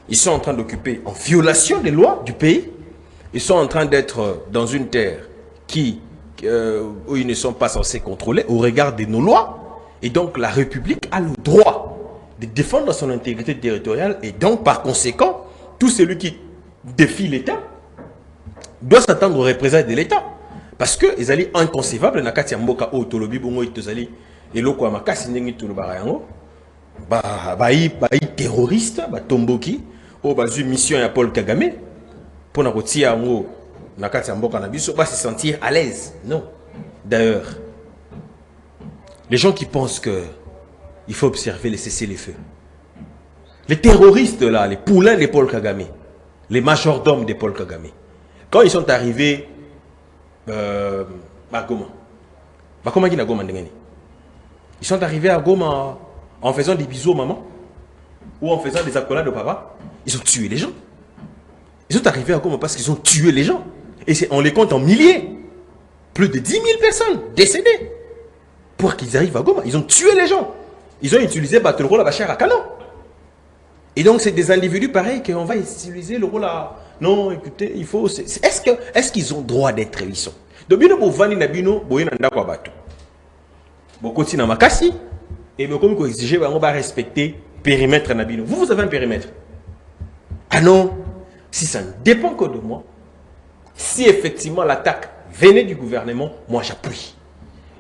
C: ils sont en train d'occuper en violation des lois du pays. Ils sont en train d'être dans une terre où ils ne sont pas censés contrôler au regard de nos lois. Et donc, la République a le droit de défendre son intégrité territoriale. Et donc, par conséquent, tout celui qui défie l'État doit s'attendre aux représailles de l'État. Parce que ils allaient inconcevable na kati ya mboka o tolobi bongo itozali eloko makasi ndenge tolobara yango ba terroriste ba tomboki o bazu mission ya Paul Kagame pour na kotia yango na kati ya mboka na biso ba se sentir à l'aise. Non. D'ailleurs, les gens qui pensent que il faut observer les cessez-les-feux. Les terroristes là, les poulains de Paul Kagame, les majordomes de Paul Kagame, quand ils sont arrivés à Goma, ils sont arrivés à Goma en faisant des bisous aux mamans ou en faisant des accolades au papa. Ils ont tué les gens. Ils sont arrivés à Goma parce qu'ils ont tué les gens. Et on les compte en milliers. Plus de 10 000 personnes décédées. Pour qu'ils arrivent à Goma, ils ont tué les gens. Ils ont utilisé le rôle à Bachar à canon. Et donc c'est des individus pareils qu'on va utiliser le rôle à... Non, écoutez, il faut... Est-ce qu'ils ont droit d'être ils sont? Donc, bino bovani na bino boyena ndako bato. Bokoti na makasi et comme ko exiger on va respecter périmètre na bino. Vous avez un périmètre. Ah non, si ça ne dépend que de moi, si effectivement l'attaque venait du gouvernement, moi j'appuie.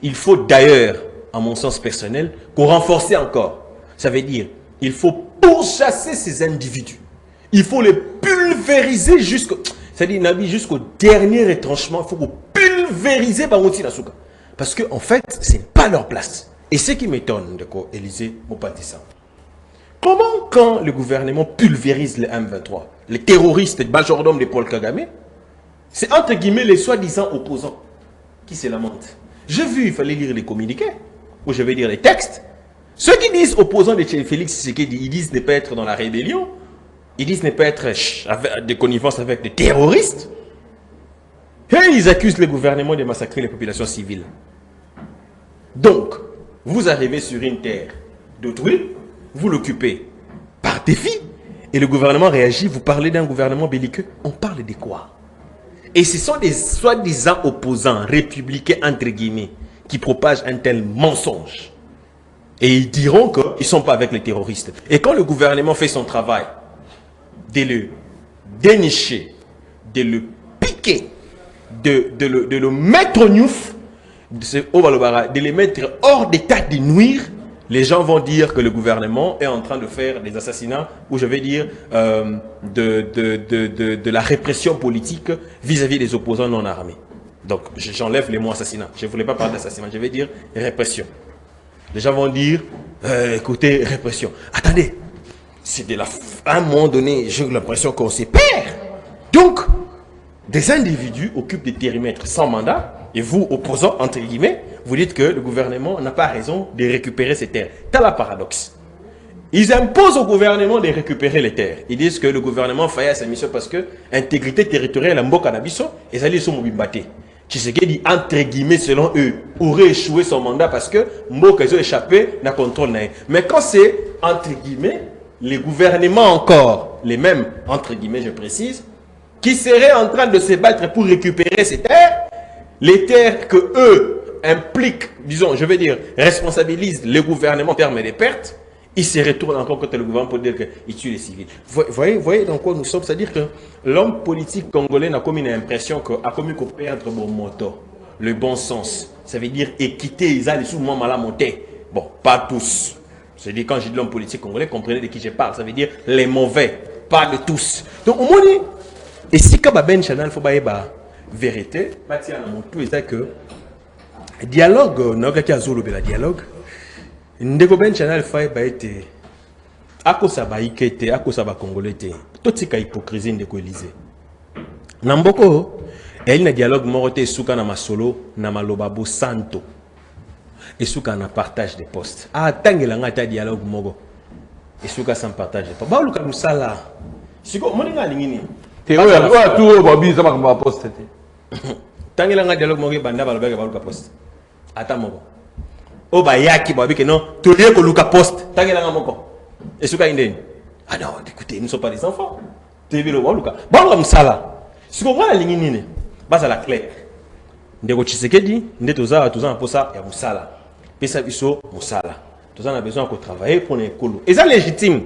C: Il faut d'ailleurs, à mon sens personnel, qu'on renforce encore. Ça veut dire, il faut pourchasser ces individus. Il faut les pulvériser jusqu'au dernier retranchement. Il faut pulvériser Bangoti Nasuka. Parce qu'en fait, ce n'est pas leur place. Et ce qui m'étonne, Élisée Mopatissa, comment quand le gouvernement pulvérise les M23, les terroristes, majordomes de Paul Kagame, c'est entre guillemets les soi-disant opposants qui se lamentent. J'ai vu, il fallait lire les communiqués, ou je vais dire les textes. Ceux qui disent opposants de Félix Tshisekedi, ils disent ne pas être dans la rébellion, ils disent ne pas être avec des connivences avec des terroristes. Et ils accusent le gouvernement de massacrer les populations civiles. Donc, vous arrivez sur une terre d'autrui, vous l'occupez par défi, et le gouvernement réagit, vous parlez d'un gouvernement belliqueux. On parle de quoi? Et ce sont des soi-disant opposants républicains, entre guillemets, qui propagent un tel mensonge. Et ils diront qu'ils ne sont pas avec les terroristes. Et quand le gouvernement fait son travail, de le dénicher, de le piquer, de le mettre au gnouf, de les mettre hors d'état de nuire, les gens vont dire que le gouvernement est en train de faire des assassinats, ou je vais dire de la répression politique vis-à-vis des opposants non armés. Donc j'enlève les mots assassinat. Je ne voulais pas parler d'assassinat, je vais dire répression. Les gens vont dire, écoutez, répression. Attendez, c'est à un moment donné, j'ai l'impression qu'on se perd. Donc, des individus occupent des périmètres sans mandat, et vous, opposants, entre guillemets, vous dites que le gouvernement n'a pas raison de récupérer ces terres. C'est la paradoxe. Ils imposent au gouvernement de récupérer les terres. Ils disent que le gouvernement faillit à sa mission parce que l'intégrité territoriale à Mboka Nabiso, et ça, ils sont mobilisés. Tshisekedi, entre guillemets, selon eux, aurait échoué son mandat parce que Mboka, ils ont échappé dans le contrôle. Mais quand c'est, entre guillemets, les gouvernements encore, les mêmes, entre guillemets, je précise, qui seraient en train de se battre pour récupérer ces terres, les terres que eux impliquent, disons, je vais dire, responsabilisent le gouvernement en termes de pertes, ils se retournent encore contre le gouvernement pour dire qu'ils tuent les civils. Voyez dans quoi nous sommes, c'est-à-dire que l'homme politique congolais n'a comme une impression qu'a commis qu'on perdre mon moto, le bon sens. Ça veut dire équité, ils allaient sous moi mal à monter. Bon, pas tous. C'est-à-dire, quand je dis l'homme politique congolais, comprenez de qui je parle. Ça veut dire les mauvais, pas de tous. Donc, au moins, et si Ben Chanel, il faut pas vérité, c'est que dialogue, n'a pas qu'à dialogue. Ndeko Ben Chanel, il faut être à cause ça à cause ça congolais, tout ce hypocrisie de Élysée. Namboko, il y a dialogue moroté souka na masolo na malobabo santo. Et souka na partage des postes. Ah, tangela ngata dialogue mogo. Et souka sans partage des postes. Ba luka musala. Siko moninga lingini.
A: Te oya tout babi ça ma poste.
C: Tangela ngata dialogue mogo banda ba luka poste. Ata mogo. O ba yaki babi que non, to lié ko luka poste. Tangela ngamoko. Et souka indeni. Ah non, écoutez, nous ne sommes pas des enfants. Te vilo ba luka. Ba luka musala. Siko ngala lingini ne. Basa la claire. Ndeko Tshisekedi, ndetoza toza posa ya musala. Pesa biso musala. Toza na besoin de travailler pour les écoles. Et ça légitime.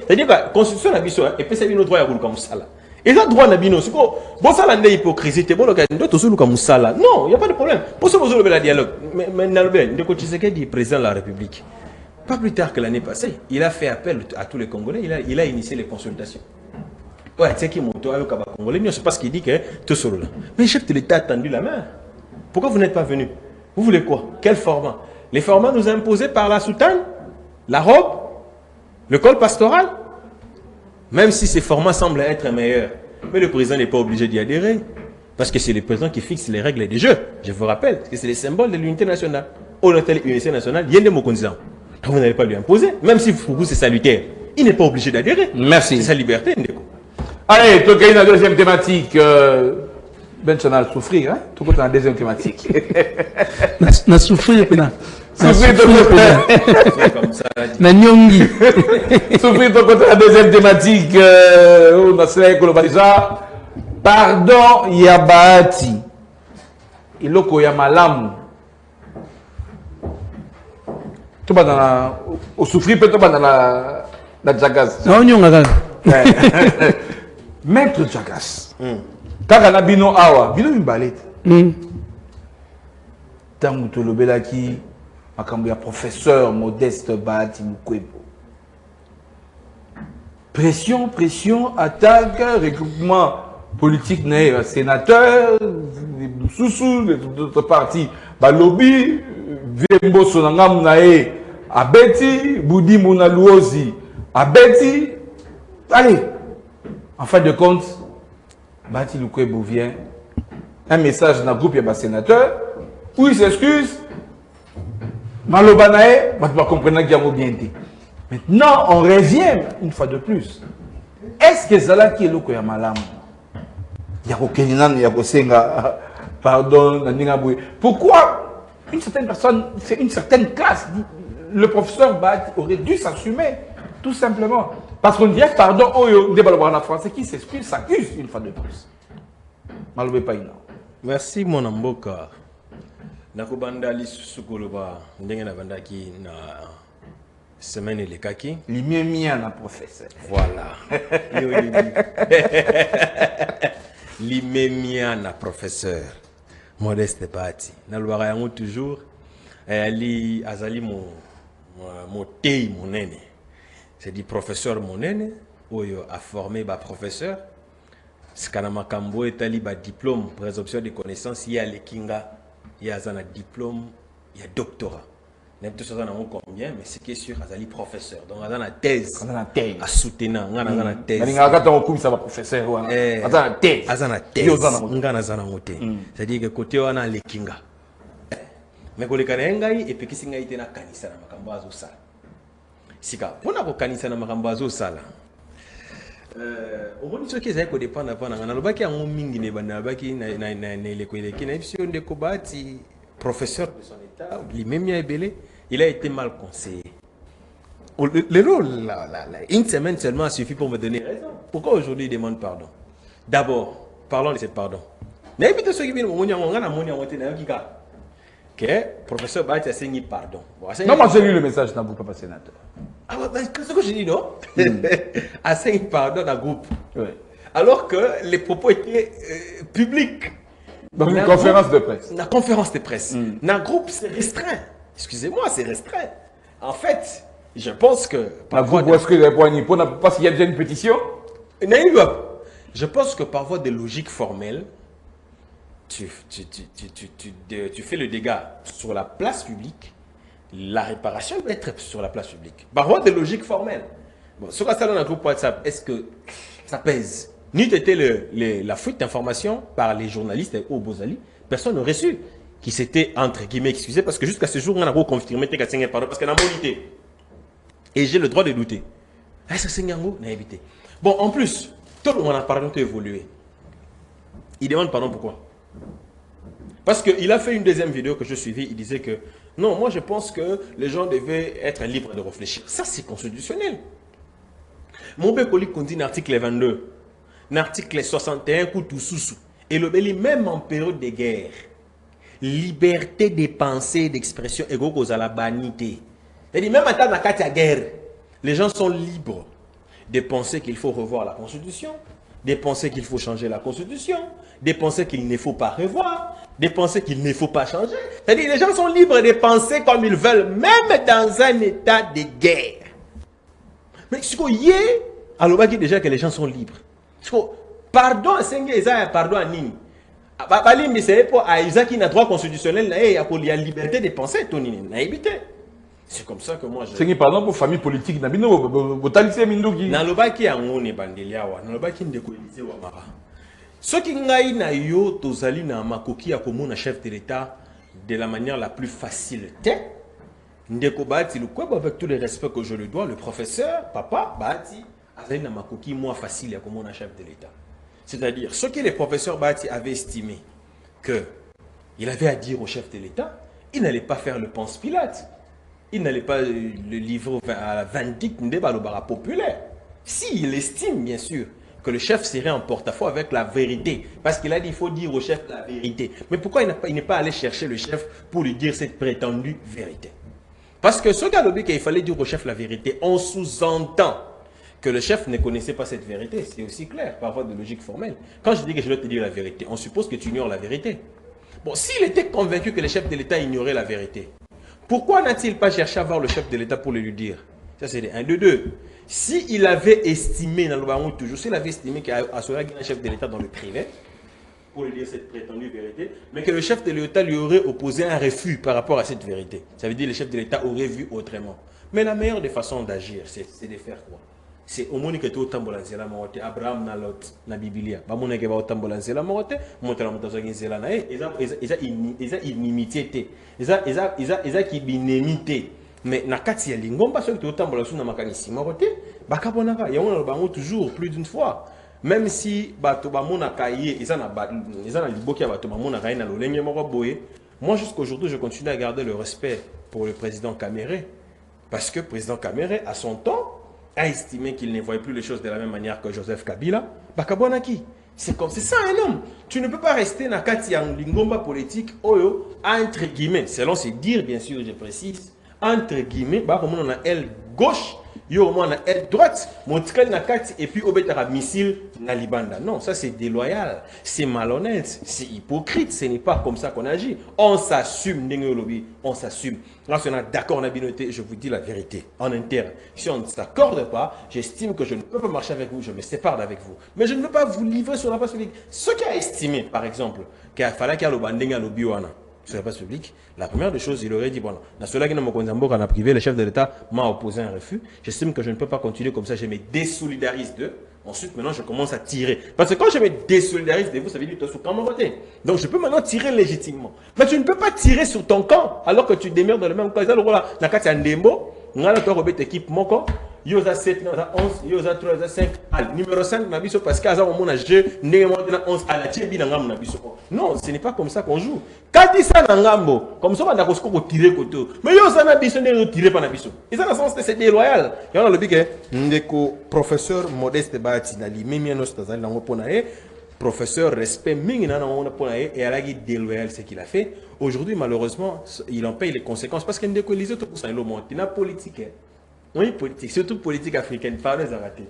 C: C'est-à-dire que la constitution na biso et pesa bino droit ya koluka musala. Et ça droit na bino siko bon ça la hypocrisie te bon loka ndoto suluka musala. Non, il y a pas de problème. Pour ce besoin de dialogue. Mais Ndeko Tshisekedi président de la République. Pas plus tard que l'année passée, il a fait appel à tous les Congolais, il a initié les consultations. Ouais, c'est qui monte avec les Congolais, je ne sais pas ce qu'il dit que tout seul là. Mais le chef de l'État a tendu la main. Pourquoi vous n'êtes pas venu? Vous voulez quoi? Quel format? Les formats nous imposés par la soutane, la robe, le col pastoral. Même si ces formats semblent être meilleurs. Mais le président n'est pas obligé d'y adhérer. Parce que c'est le président qui fixe les règles des jeux. Je vous rappelle que c'est les symboles de l'unité nationale. Au l'hôtel unité nationale, il y a des mots qu'on dit. Donc vous n'allez pas lui imposer. Même si pour vous c'est salutaire. Il n'est pas obligé d'adhérer.
A: Merci.
C: C'est sa liberté, Ndeko.
A: Allez, tu as une deuxième thématique. Ben Chanel souffrir, hein? Tout le temps, la deuxième thématique.
B: Na souffrir, pena.
A: Souffrir de
C: Comme ça,
B: Na nyongi.
A: Souffrir de côté, la deuxième thématique. On a cela déjà. Pardon, Yabati. Iloko Yamalamu. Tout va dans la. Au souffrir, peut-être dans la Djagas.
B: Na nyonga.
A: Maître Djagas. Kaka na bino awa, bino mimbalete. Tangu tolobelaki makambo ya professeur Modeste Bahati Mukwebo. Pression, attaque, regroupement politique né sénateur, sous d'autres partis, balobi, Vembo Sonangam nae, Abeti, Boudi Mounalouozi, Abeti. Allez, en fin de compte, Bahati Mukwebo vient, un message dans le groupe de sénateur, où il s'excuse, Malobanae, vous comprenez qu'il y a bien dit. Maintenant, on revient une fois de plus. Est-ce que Zala qui est le Koya Malam? Pardon, pourquoi une certaine personne, c'est une certaine classe, le professeur Bahati aurait dû s'assumer, tout simplement. Parce qu'on dirait, pardon, en français qui s'excuse, s'accuse une fois de plus. Malobé Païna.
C: Merci mon amboka. Nakubanda lisukoloba ndenge na bandaki na semaine le kaki.
A: Limemia na professeur.
C: Voilà. Limemia na professeur. Modeste Bahati. Na lwaka yango toujours ali azali mon tei monene. C'est dit professeur monene oyo a formé ba professeur. Skana makambo etali ba diplôme présomption de connaissances ya lekinga. Il y a un diplôme, il y a un doctorat. Je ne sais pas combien, mais ce qui est sûr, il y a un professeur. Donc, il y a une thèse à soutenir. Il y a une thèse. Il y a
A: un professeur. Il y a une thèse.
C: Il y a une thèse. C'est-à-dire que côté on a les kinga. Mais quand les kanengai et puis qui singa ite na kanisa na makambo azosala. Sika, pona ko kanisa na makambo azosala. On dit que ça dépend de nalobaki yango mingi ne banabaki na lekoleki na biso Ndeko Bahati professeur de son état lui-même il a été mal conseillé. Une semaine seulement a suffi pour me donner raison. Pourquoi aujourd'hui il demande pardon? D'abord, parlons de ce pardon. Mais plutôt ceux qui viennent au que professeur Bahati a signé pardon.
A: Non, moi j'ai lu le message dans le groupe sénateur.
C: Ah ouais, c'est ce que je dis, non? A signé pardon dans le groupe.
A: Oui.
C: Alors que les propos étaient publics.
A: Dans une conférence de presse.
C: La conférence de presse. Dans le groupe, c'est restreint. Excusez-moi, c'est restreint. En fait, Je pense que...
A: Parce qu'il y a déjà une pétition.
C: Je pense que par voie de logique formelle, tu fais le dégât sur la place publique, la réparation doit être sur la place publique. Par voie de logique formelle. Bon, sur la salle, dans un groupe WhatsApp, est-ce que ça pèse? N'eût été la fuite d'informations par les journalistes au Bozali, personne n'aurait su qui s'était, entre guillemets, excusé, parce que jusqu'à ce jour, on a confirmé que c'est pardon, parce qu'on a monité. Et j'ai le droit de douter. Est-ce que c'est Ngango? On a évité. Bon, en plus, tout le monde a pardon évolué. Il demande pardon pourquoi? Parce qu'il a fait une deuxième vidéo que je suivais, il disait que non, moi je pense que les gens devaient être libres de réfléchir. Ça, c'est constitutionnel. Mon père continue l'article 22, l'article 61, Koutou-Soussou, et le Béli, même en période de guerre, liberté de pensée et d'expression égale à la banité. C'est-à-dire, même en temps de guerre, les gens sont libres de penser qu'il faut revoir la Constitution, de penser qu'il faut changer la Constitution, de penser qu'il ne faut pas revoir, de penser qu'il ne faut pas changer. C'est-à-dire, les gens sont libres de penser comme ils veulent, même dans un état de guerre. Mais ce qu'il y a, alors déjà que les gens sont libres. Pardon à Sengue, pardon à Nini. Balim, c'est pour Isaac qui a droit constitutionnel, il y a liberté de penser, Tony, c'est comme ça que moi je...
A: C'est pardon pour famille politique, botalisé Mindoki.
C: Nalobaki a ngone bandeliawa, nalobaki ndeko Élysée wa mara. Ce qui ngai na yo tozali na makoki ya komona chef de l'État de la manière la plus facile. Ndeko Bahati Lukwebo, avec tout le respect que je lui dois, le professeur, papa Bahati, azali na makoki moins facile ya komona chef de l'État. C'est-à-dire, ce que le professeur Bahati avait estimé qu'il avait à dire au chef de l'État, il n'allait pas faire le Ponce Pilate. Il n'allait pas le livrer à la vindicte de Balobara populaire. S'il estime, bien sûr, que le chef serait en porte-à-faux avec la vérité, parce qu'il a dit qu'il faut dire au chef la vérité. Mais pourquoi il n'est pas allé chercher le chef pour lui dire cette prétendue vérité? Parce que ce gars dit qu'il fallait dire au chef la vérité, on sous-entend que le chef ne connaissait pas cette vérité. C'est aussi clair, par voie de logique formelle. Quand je dis que je dois te dire la vérité, on suppose que tu ignores la vérité. Bon, s'il était convaincu que le chef de l'État ignorait la vérité, pourquoi n'a-t-il pas cherché à voir le chef de l'État pour le lui dire? Ça, c'est un de deux. S'il avait estimé, toujours, s'il avait estimé qu'il y a un chef de l'État dans le privé, pour lui dire cette prétendue vérité, mais que le chef de l'État lui aurait opposé un refus par rapport à cette vérité. Ça veut dire que le chef de l'État aurait vu autrement. Mais la meilleure des façons d'agir, c'est de faire quoi? C'est au moins que tu as morte Abraham na Lot na Biblia ba mona ke ba otambolanzela morte motela mutazoki nzela na eza inimité te eza ki binemité mais na kati ya lingomba so que tu otambola suna makanisi morte bakabonaka yango na bango toujours plus d'une fois même si bato ba mona kaye eza na liboki ya bato ba mona kaye na lolenge moko boye. Moi jusqu'aujourd'hui je continue à garder le respect pour le président Kamere parce que le président Kamere à son temps a estimé qu'il ne voyait plus les choses de la même manière que Joseph Kabila, Bakabonaki. C'est ça un homme. Tu ne peux pas rester dans un lingomba politique, entre guillemets, selon ses dires, bien sûr, je précise, entre guillemets, on a aile gauche, on a aile droite, et puis on a un missile na Libanda. Non, ça c'est déloyal, c'est malhonnête, c'est hypocrite, ce n'est pas comme ça qu'on agit. On s'assume, on s'assume. Lorsqu'on est d'accord en abinoté, je vous dis la vérité, en interne. Si on ne s'accorde pas, j'estime que je ne peux pas marcher avec vous, je me sépare d'avec vous. Mais je ne peux pas vous livrer sur la place publique. Ce qui a estimé, par exemple, qu'il fallait qu'il y ait le banding à l'obiwana sur la place publique, la première des choses, il aurait dit, bon, dans cela qui n'a privé, le chef de l'État m'a opposé un refus. J'estime que je ne peux pas continuer comme ça, je me désolidarise d'eux. Ensuite, maintenant, je commence à tirer. Parce que quand je me désolidarise de vous, ça veut dire que tu es sur mon côté. Donc, je peux maintenant tirer légitimement. Mais tu ne peux pas tirer sur ton camp alors que tu demeures dans le même camp. Équipe moko, yoza 7, yoza 11, yoza 3, yoza 5. Numéro 5, nabiso parce qu'à un moment, je n'ai pas 11 à la tchébi n'angam nabiso. Non, ce n'est pas comme ça qu'on joue. Quand il s'en n'angambo, comme ça, on a tirer côté. Mais yoza nabiso ne tirer pas nabiso. Et ça, dans le sens, c'est déloyal. Il y a le big, ndeko professeur Modeste Bahati Nali, même nos tazali n'ango ponae. Professeur, respect, et à la guide déloyal ce qu'il a fait. Aujourd'hui, malheureusement, il en paye les conséquences parce qu'il y a des tout ça, il y a politique. Oui, politique, surtout politique africaine, pas les arrêter.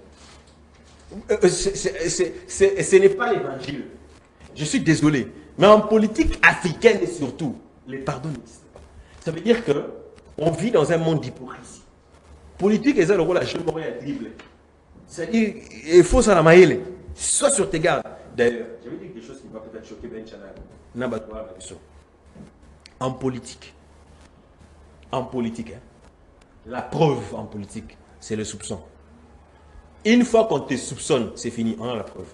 C: Ce n'est pas l'évangile. Je suis désolé. Mais en politique africaine et surtout, les pardons n'existent pas. Ça veut dire qu'on vit dans un monde d'hypocrisie. politique est le rôle à jouer dribble. C'est-à-dire, il faut ça la maille. Sois sur tes gardes. D'ailleurs, je vais dire quelque chose qui va peut-être choquer Ben Chanal. En politique, hein, la preuve en politique, c'est le soupçon. Une fois qu'on te soupçonne, c'est fini, on a la preuve.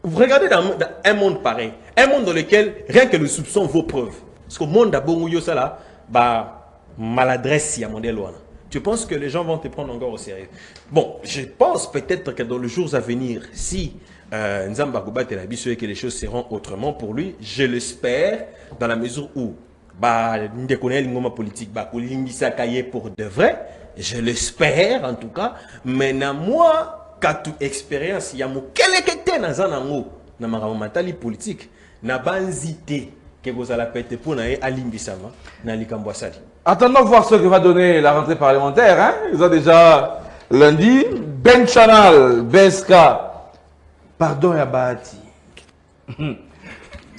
C: Vous regardez dans un monde pareil, un monde dans lequel rien que le soupçon vaut preuve. Parce qu'au monde d'abord où ça là, bah maladresse y a mon loin. Tu penses que les gens vont te prendre encore au sérieux? Bon, je pense peut-être que dans les jours à venir, si Nzamba Gouba et que les choses seront autrement pour lui, je l'espère, dans la mesure où bah l'ingoma politique bah pour de vrai, je l'espère en tout cas. Mais moi, quand toute expérience, il y a mon quel était dans un ango, dans ma matali politique, n'a pas hésité que vous allez péter pour n'aller à l'Imbisama, dans l'Ikambouassali.
A: Attendons voir ce que va donner la rentrée parlementaire. Hein? Ils ont déjà lundi, Ben Chanal, BSK, pardon Yabati.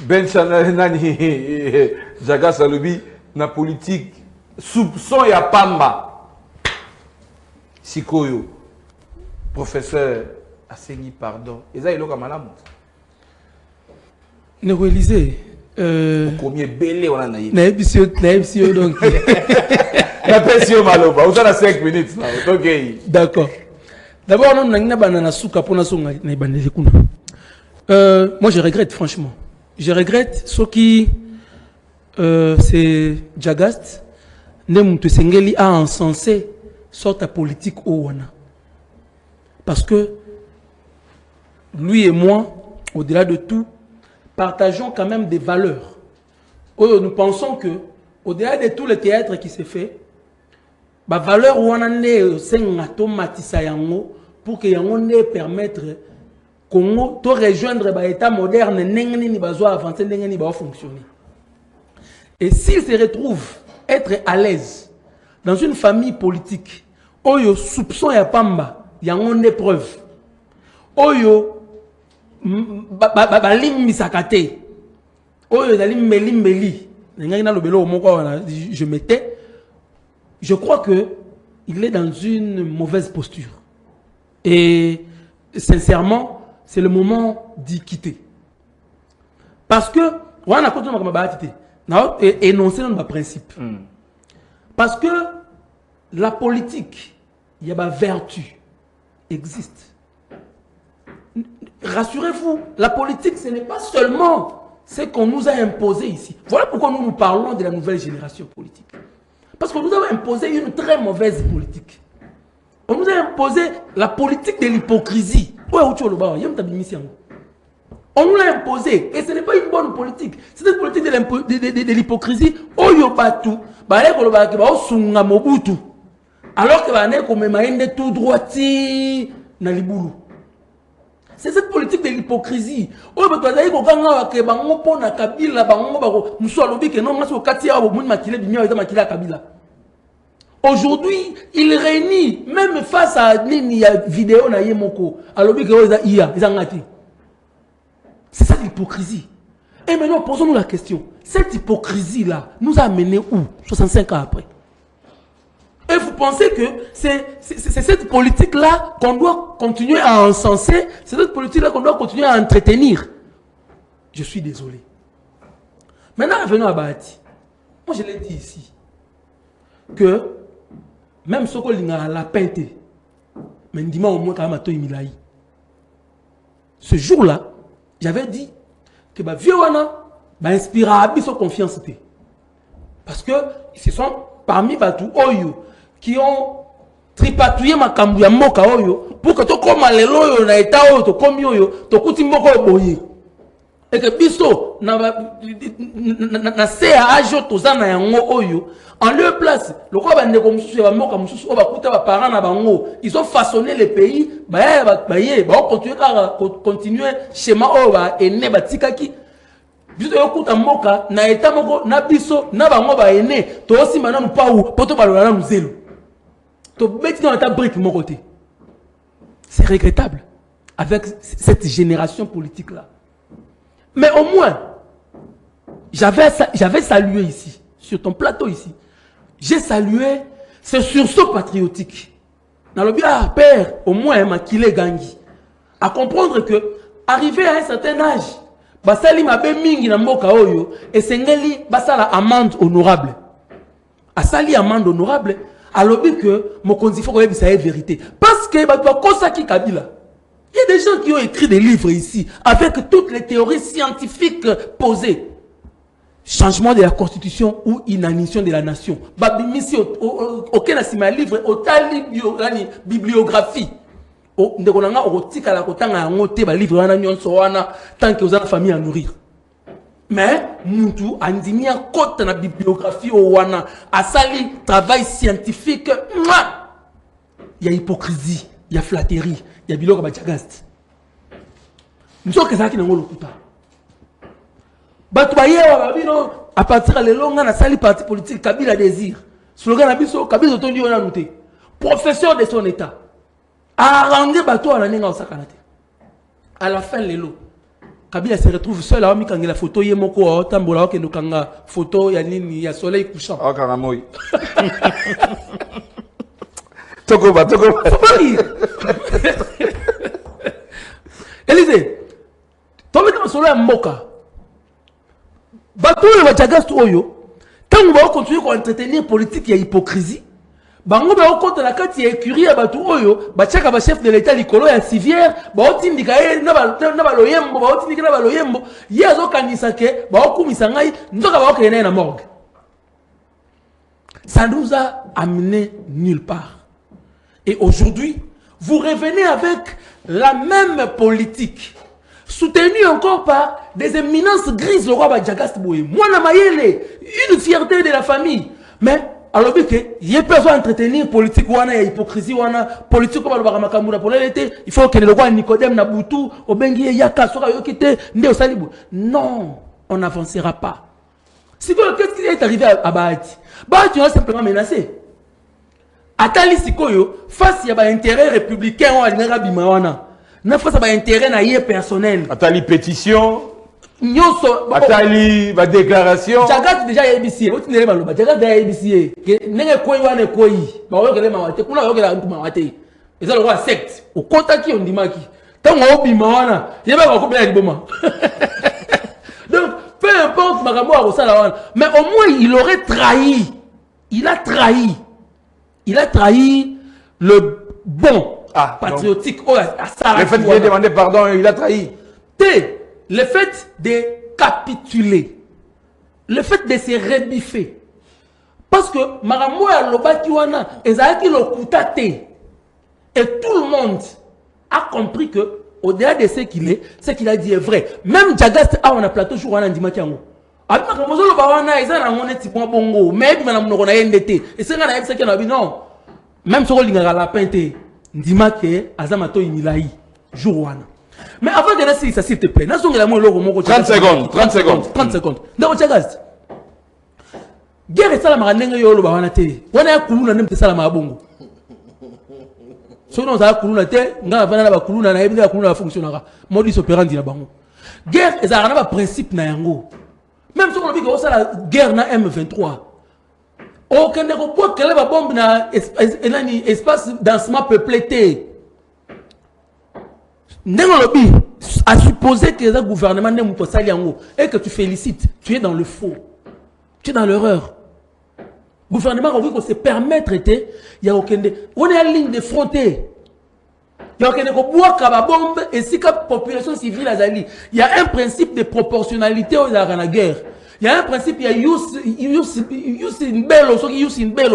A: Ben Chanal, Nani, Jaga Salubi, na politique, soupçon ya Pamba. Sikoyo, professeur, Assegni, pardon. Ils ont eu le malam.
B: Ne réalisez.
A: Combien belé on a naïf.
B: Naïf, donc.
A: La pension Maloba, vous avez 5 minutes. Ok.
B: D'accord. D'abord, nous avons banana souka pour nous moi, je regrette, franchement. Je regrette ce qui c'est Jagast, Nemuntesengeli a encensé sorte politique au Wana. Parce que lui et moi, au-delà de tout, partageons quand même des valeurs. Nous pensons que, au-delà de tout le théâtre qui s'est fait, la valeur c'est automatisé pour que yango permettre Congo de rejoindre l'État moderne, avancer, fonctionner. Et s'il se retrouve être à l'aise dans une famille politique, oyo soupçon ya pamba, yango ne preuve, oyo misakate, oyo meli, je mettais, je crois que il est dans une mauvaise posture. Et sincèrement, c'est le moment d'y quitter. Parce que, on a énoncé notre principe. Parce que la politique, il y a ma vertu, existe. Rassurez-vous, la politique, ce n'est pas seulement ce qu'on nous a imposé ici. Voilà pourquoi nous parlons de la nouvelle génération politique. Parce qu'on nous a imposé une très mauvaise politique. On nous a imposé la politique de l'hypocrisie. On nous l'a imposé. Et ce n'est pas une bonne politique. C'est une politique de l'hypocrisie. Alors que tout droiti na libulu. C'est cette politique de l'hypocrisie. Aujourd'hui, il réunit, même face à une vidéo na yemoko, c'est ça l'hypocrisie. Et maintenant, posons-nous la question. Cette hypocrisie-là nous a amené où 65 ans après. Et vous pensez que c'est cette politique-là qu'on doit continuer à encenser, c'est cette politique-là qu'on doit continuer à entretenir. Je suis désolé. Maintenant, revenons à Bahati. Moi, je l'ai dit ici, que même ce qu'on a la peinte, mais dis-moi au moins quand même ce jour-là, j'avais dit que bah Vioana va inspirer à son confiance. Parce que ce sont parmi Batu Oyo qui ont tripatouillé ma kambouya moka Oyo pour que tu comme les loyo na état Oyo, tu comme Oyo, tu kuti moko boye. Et que biso na se à ajo tozana yango Oyo. En leur place, le quoi ils ont façonné le pays, continuer schéma et ne batikaki. Biso yokuta moka na eta moko na biso na bango ba ene to aussi maintenant nous pas où poto balona nous zelo. To beti dans ta brique mon côté. C'est regrettable avec cette génération politique là. Mais au moins j'avais salué ici sur ton plateau ici. J'ai salué ce sursaut patriotique. Dans le bien, père, au moins, Makile Gangi, à comprendre que, arrivé à un certain âge, basali mabe mingi na mboka oyo, et sengeli basala amende honorable. Asali amende honorable, alors que mokonzi faut que ça ait vérité. Parce que Kosaki Kabila, il y a des gens qui ont écrit des livres ici, avec toutes les théories scientifiques posées. Changement de la constitution ou inanition de la nation. Babimisi aucun asima livre otali bibliographie. Ndekonanga otika la kotanga ngote ba livre wana nyonso wana tant que vous avez famille à nourrir. Mais muntu andimia kote na bibliographie o wana asali travail scientifique. Il y a hypocrisie, il y a flatterie, il y a biloko ba jagast. Nso kezaki na ngolo kuta. À partir de l'onga na sali parti politique Kabila désir. Slogan na biso Kabila tondi ona noté. Professeur de son état. Arranger bateau à la nenga osakanate. À la fin lelo. Kabila se retrouve seul à mikanga la photo yemoko a tambola ke nokanga photo ya nini ya soleil couchant.
A: Ah karamoy. Toko ba.
B: Élysée. Tombe dans soleil mboka. Bateau le Wachagast Oyo, tant on va continuer à entretenir politique et hypocrisie, bango ba contre la carte écurie à Bateau Oyo, bachaka ba chef de l'état likolo ya civière, ba otindika na ba loyembo, ba otindika na ba loyembo, yezo kanisa ke ba okumisa ngai, ndoka ba okene na morgue. Ça nous a amené nulle part. Et aujourd'hui, vous revenez avec la même politique. Soutenu encore par des éminences grises, le roi Badjagast Boué. Moi, une fierté de la famille. Mais, alors, il y a besoin d'entretenir politique, hypocrisie, politique, il faut que le roi Nicodème Naboutou, Obengi, Yaka, Sora, Yokite, Ndeo Salibou. Non, on n'avancera pas. Qu'est-ce qui est arrivé à Bahati? Bahati, on a simplement menacé. Atali Sikoyo, face à l'intérêt républicain, on a l'ingénieur n'a pas intérêt à y personnel.
A: Atali pétition. Atali déclaration.
B: Jagat déjà ABC. Vous tenez mal. Jagat déjà ABC. N'est quoi ou n'est quoi. Bah on regarde ma tête. Pour la regarder ma tête. Et ça le roi secte. Au contact qui on dit maki. Tant on obi mawana. Il va encore bien avec moi. Donc peu importe Magambo a reçu la mais au moins il aurait trahi. Il a trahi. Il a trahi le bon. Patriotique.
A: Le fait de demander pardon, il a trahi.
B: Le fait de capituler. Le fait de se rebiffer. Parce que Maramoua Lobakiwana, Ezaki Lokutate. Et tout le monde a compris que, au-delà de ce qu'il est, ce qu'il a dit est vrai. Même Djagast a on a plateau jour en Dimakiango. Mais même si on a la peinte. Ndima ke azamato imilahi jourwana. Mais avant de laisser ça s'il te plaît, 30
A: secondes, 30 secondes.
B: 30 secondes. Ndako Tchagast. Guerre sala maranenge yo lo bawana te. Wana ya kuluna nemte sala mabongo. So non za kuluna te, nga vana na ba kuluna na yebina kuluna fonctionnera. Modus operandi na bango. Guerre ezara na ba principe na yango. Même si on dit que ça la guerre na M23. Aucun ne peut pas qu'elle va bombe dans espace dansement peuplé. N'englobi à supposer que le gouvernement n'est pas saliango et que tu félicites, tu es dans le faux, tu es dans l'erreur. Le gouvernement a vu qu'on se permettre il y a aucun on est à la ligne de frontière. Il y a aucun bombe et si la population civile azali, il y a un principe de proportionnalité dans la guerre. Il y a un principe, il y a une belle,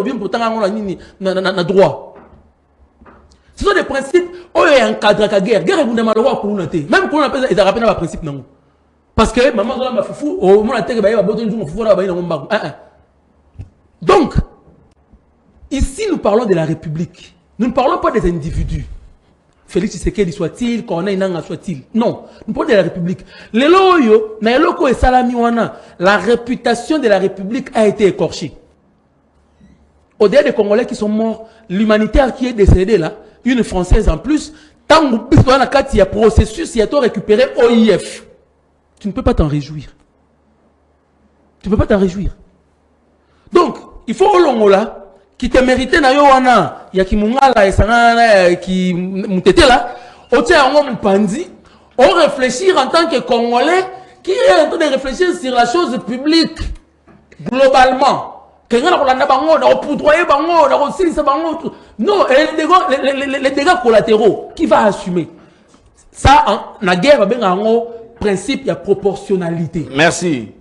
B: bien pourtant on a droit. Ce sont des principes, oh il y a un cadre à la guerre. Guerre est une malheureuse pour nous. Même pour nous, ils ont rappelé le principe. Parce que maman, on a foufou, au moment où on a foufou, donc, ici nous parlons de la République. Nous ne parlons pas des individus. Félix Tshisekedi soit-il, Corneille Nangaa soit-il. Non, nous parlons de la République. La réputation de la République a été écorchée. Au-delà des Congolais qui sont morts, l'humanitaire qui est décédé là, une Française en plus, tant qu'il y a processus, il y a tout récupéré OIF. Tu ne peux pas t'en réjouir. Tu ne peux pas t'en réjouir. Donc, il faut au long là, qui te méritait na yo wana ya ki mungala esana ki mutetela otia yango mpandi on réfléchir en tant que Congolais qui est en train de réfléchir sur la chose publique globalement. Quelqu'un a bango, a poudroyé bango, a aussi bango. Non, les dégâts collatéraux, qui va assumer? Ça, la guerre, il y a un principe, il y a proportionnalité.
A: Merci.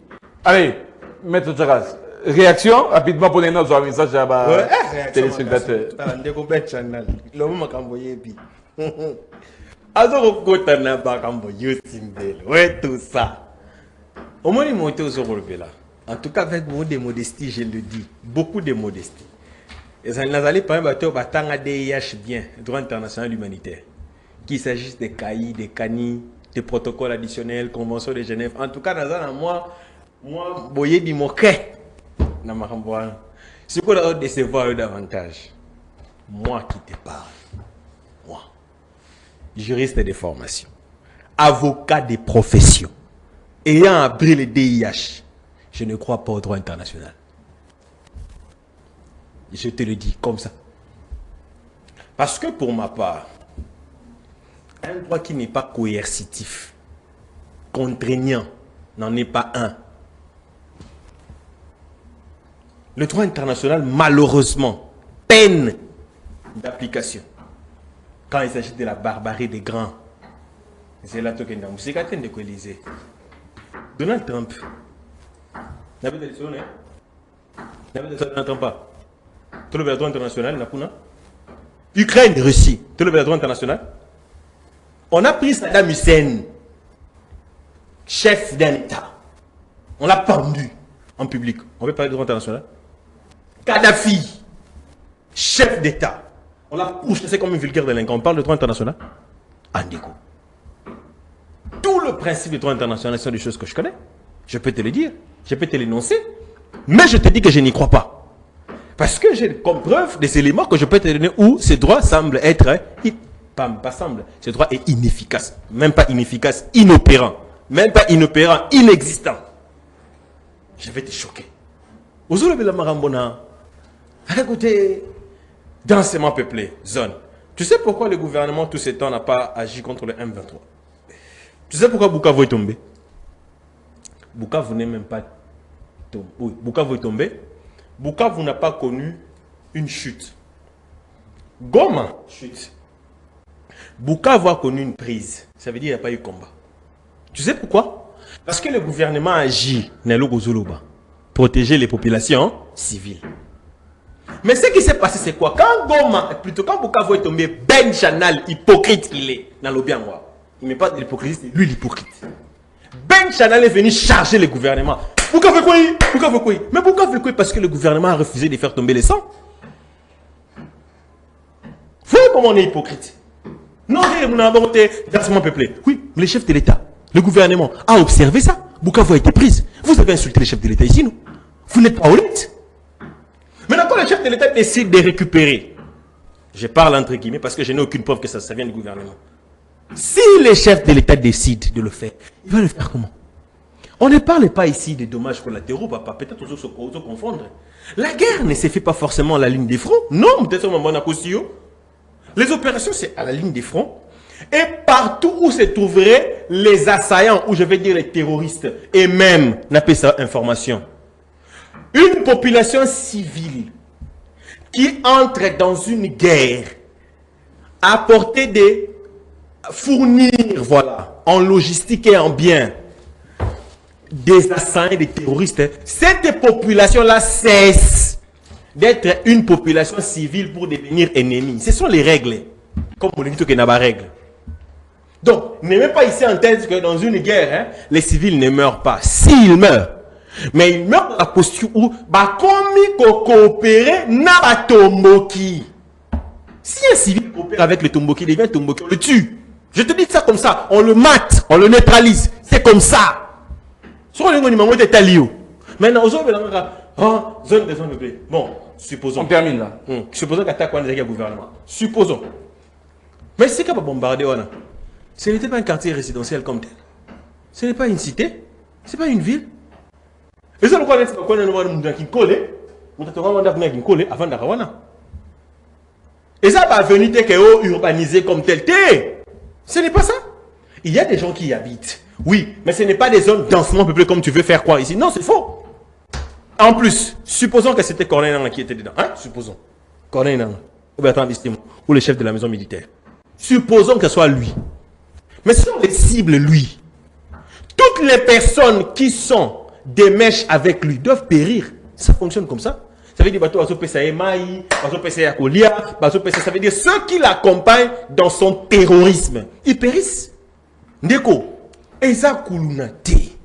A: Allez, Maître Tcharas, réaction rapidement pour les notes sur un message à la téléspectateur.
C: Tout ça. Au moins, il monte aux Européens. En tout cas, avec beaucoup de modestie, je le dis. Beaucoup de modestie. Et ça nous allait pas un bateau battant à DIH bien, droit international humanitaire. Qu'il s'agisse des CAI, des CANI, des protocoles additionnels, conventions de Genève. En tout cas, dans moi, boyer du moquet. Dans ma campagne. Ce qu'on a décevoir davantage. Moi qui te parle. Moi. Juriste de formation. Avocat de profession. Ayant appris le DIH. Je ne crois pas au droit international. Je te le dis comme ça. Parce que pour ma part, un droit qui n'est pas coercitif, contraignant, n'en est pas un. Le droit international, malheureusement, peine d'application. Quand il s'agit de la barbarie des grands. C'est là que nous avons de coaliser. Donald Trump. Tout le droit international, Ukraine, Russie, tout le droit international. On a pris Saddam Hussein, chef d'un État. On l'a pendu en public. On veut parler de droit international. Kadhafi, chef d'État. On l'a poussé comme un vulgaire délinquant. On parle de droit international. Andiko. Tout le principe du droit international sont des choses que je connais. Je peux te le dire. Je peux te l'énoncer, mais je te dis que je n'y crois pas. Parce que j'ai comme preuve des éléments que je peux te donner où ce droit semble être, pas semble, ce droit est inefficace. Même pas inefficace, inopérant. Même pas inopérant, inexistant. Je vais te choquer. Aujourd'hui, la Marambona, écoutez, densément peuplé, zone. Tu sais pourquoi le gouvernement, tout ce temps, n'a pas agi contre le M23? Tu sais pourquoi Bukavu est tombé? Bukavu n'est même pas tombé. Oui, Bukavu est tombé. Bukavu n'a pas connu une chute. Goma, chute. Bukavu a connu une prise. Ça veut dire qu'il n'y a pas eu combat. Tu sais pourquoi? Parce que le gouvernement agit, protéger les populations civiles. Mais ce qui s'est passé, c'est quoi? Quand Goma, plutôt quand Bukavu est tombé, Ben Chanal, hypocrite qu'il est, dans l'Obiangwa. Il n'est pas de l'hypocrisie, c'est lui l'hypocrite. Ben Chanal est venu charger le gouvernement. Pourquoi fait quoi? Mais pourquoi fait quoi? Parce que le gouvernement a refusé de faire tomber les sangs. Vous voyez comment on est hypocrite? Non, nous avons été dansement peuplé. Oui, mais le chef de l'État, le gouvernement a observé ça. Bukavu a été prise. Vous avez insulté le chef de l'État ici, non? Vous n'êtes pas honnête. Maintenant, quand le chef de l'État décide de récupérer, je parle entre guillemets parce que je n'ai aucune preuve que ça vient du gouvernement. Si le chef de l'État décide de le faire, il va le faire comment? On ne parle pas ici des dommages collatéraux, papa. Peut-être qu'on se confondre. La guerre ne se fait pas forcément à la ligne des fronts. Non, peut-être les opérations, c'est à la ligne des fronts. Et partout où se trouveraient les assaillants, ou je vais dire les terroristes, et même, on appelle ça information. Une population civile qui entre dans une guerre, apporter des... fournir, voilà, en logistique et en biens, des assaillants, des terroristes, cette population-là cesse d'être une population civile pour devenir ennemie. Ce sont les règles. Comme on dit qu'il n'y a pas de règles. Donc, ne mets pas ici en tête que dans une guerre, les civils ne meurent pas. S'ils meurent, mais ils meurent dans la posture où, comme coopérer, n'a pas tomboki. Si un civil coopère avec le tomboki, il devient tomboki, on le tue. Je te dis ça comme ça, on le mate, on le neutralise. C'est comme ça. Maintenant, aujourd'hui, zone de blé. Bon, supposons.
A: On termine là.
C: Supposons qu'attaque le gouvernement. Supposons. Mais c'est qu'à bombarder, ce n'était pas un quartier résidentiel comme tel. Ce n'est pas une cité. Ce n'est pas une ville. Et ça, on a qui colle. On Et ça va venir dès que est urbanisé comme tel. Ce n'est pas ça. Il y a des gens qui y habitent. Oui, mais ce n'est pas des zones densément peuplées comme tu veux faire croire ici. Non, c'est faux. En plus, supposons que c'était Corneille Nangaa qui était dedans. Hein? Supposons. Corneille Nangaa. Ou Bertrand Bistiemo. Ou le chef de la maison militaire. Supposons que ce soit lui. Mais si on les cible, lui, toutes les personnes qui sont des mèches avec lui doivent périr. Ça fonctionne comme ça. Ça veut dire que ça veut dire ceux qui l'accompagnent dans son terrorisme, ils périssent. Ndeko, Eza Kulunate,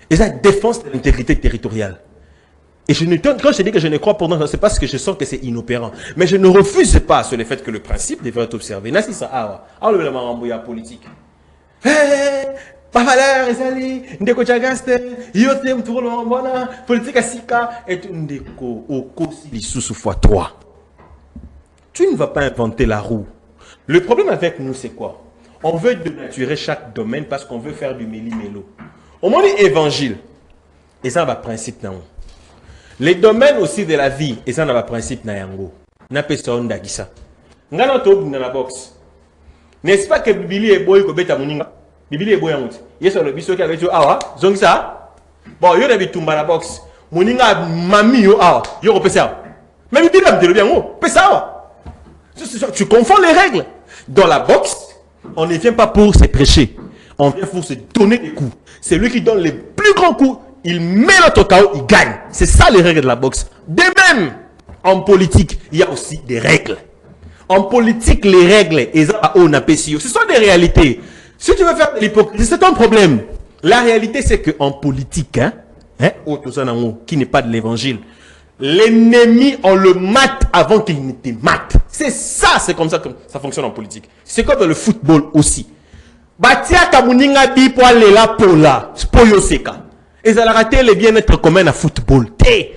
C: Eza défense de l'intégrité territoriale. Et quand je dis que je ne crois pas, c'est parce que je sens que c'est inopérant. Mais je ne refuse pas sur le fait que le principe devrait être observé. Nasi ça, le marambouya politique. Pas valeur, Ezali, Ndeko Chagaste, Yotem, Tourlo, Mbona, politique Asika, et Ndeko, Oko, Sous fois 3. Tu ne vas pas inventer la roue. Le problème avec nous, c'est quoi? On veut dénaturer chaque domaine parce qu'on veut faire du méli-mélo. Au moment de l'évangile, et ça va principe na. Les domaines aussi de la vie, et ça va principe na yango. Na personne d'agisa. Ngana to dans la boxe. N'est-ce pas que Bibili est boy ko beta muninga? Bibili est boy amuti. Yeso le biso ki avec yo awa, zongisa. Bon, yo debi tumba la boxe. Muninga mami yo awa, yo repesa. Même Bibili am te le bien ngo, pesa awa. Tu confonds les règles. Dans la boxe, on ne vient pas pour se prêcher. On vient pour se donner des coups. C'est lui qui donne les plus grands coups. Il met notre KO, il gagne. C'est ça les règles de la boxe. De même, en politique, il y a aussi des règles. En politique, les règles, ce sont des réalités. Si tu veux faire de l'hypocrisie, c'est ton problème. La réalité, c'est qu'en politique, qui n'est pas de l'évangile, l'ennemi, on le mate avant qu'il ne te mate. C'est ça, c'est comme ça que ça fonctionne en politique. C'est comme dans le football aussi. Batia Kamuninga bi po lela pola, spoyo seka. Et ça a raté le bien-être commun à football.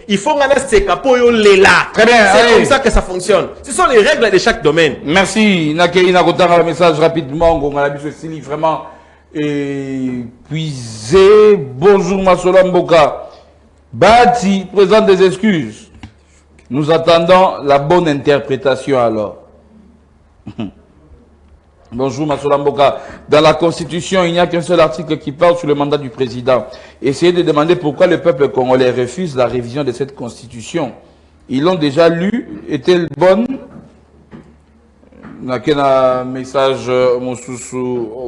C: Il faut gagner seka poyo lela.
A: Très bien.
C: C'est comme ça que ça fonctionne. Ce sont les règles de chaque domaine.
A: Merci. Nakei Nakotara, le message rapidement. On a vu ce livre vraiment épuisé. Bonjour Masola Mboka. Bati présente des excuses. Nous attendons la bonne interprétation alors. Bonjour Masola Mboka. Dans la Constitution, il n'y a qu'un seul article qui parle sur le mandat du président. Essayez de demander pourquoi le peuple congolais refuse la révision de cette Constitution. Ils l'ont déjà lu. Est-elle bonne? Un message,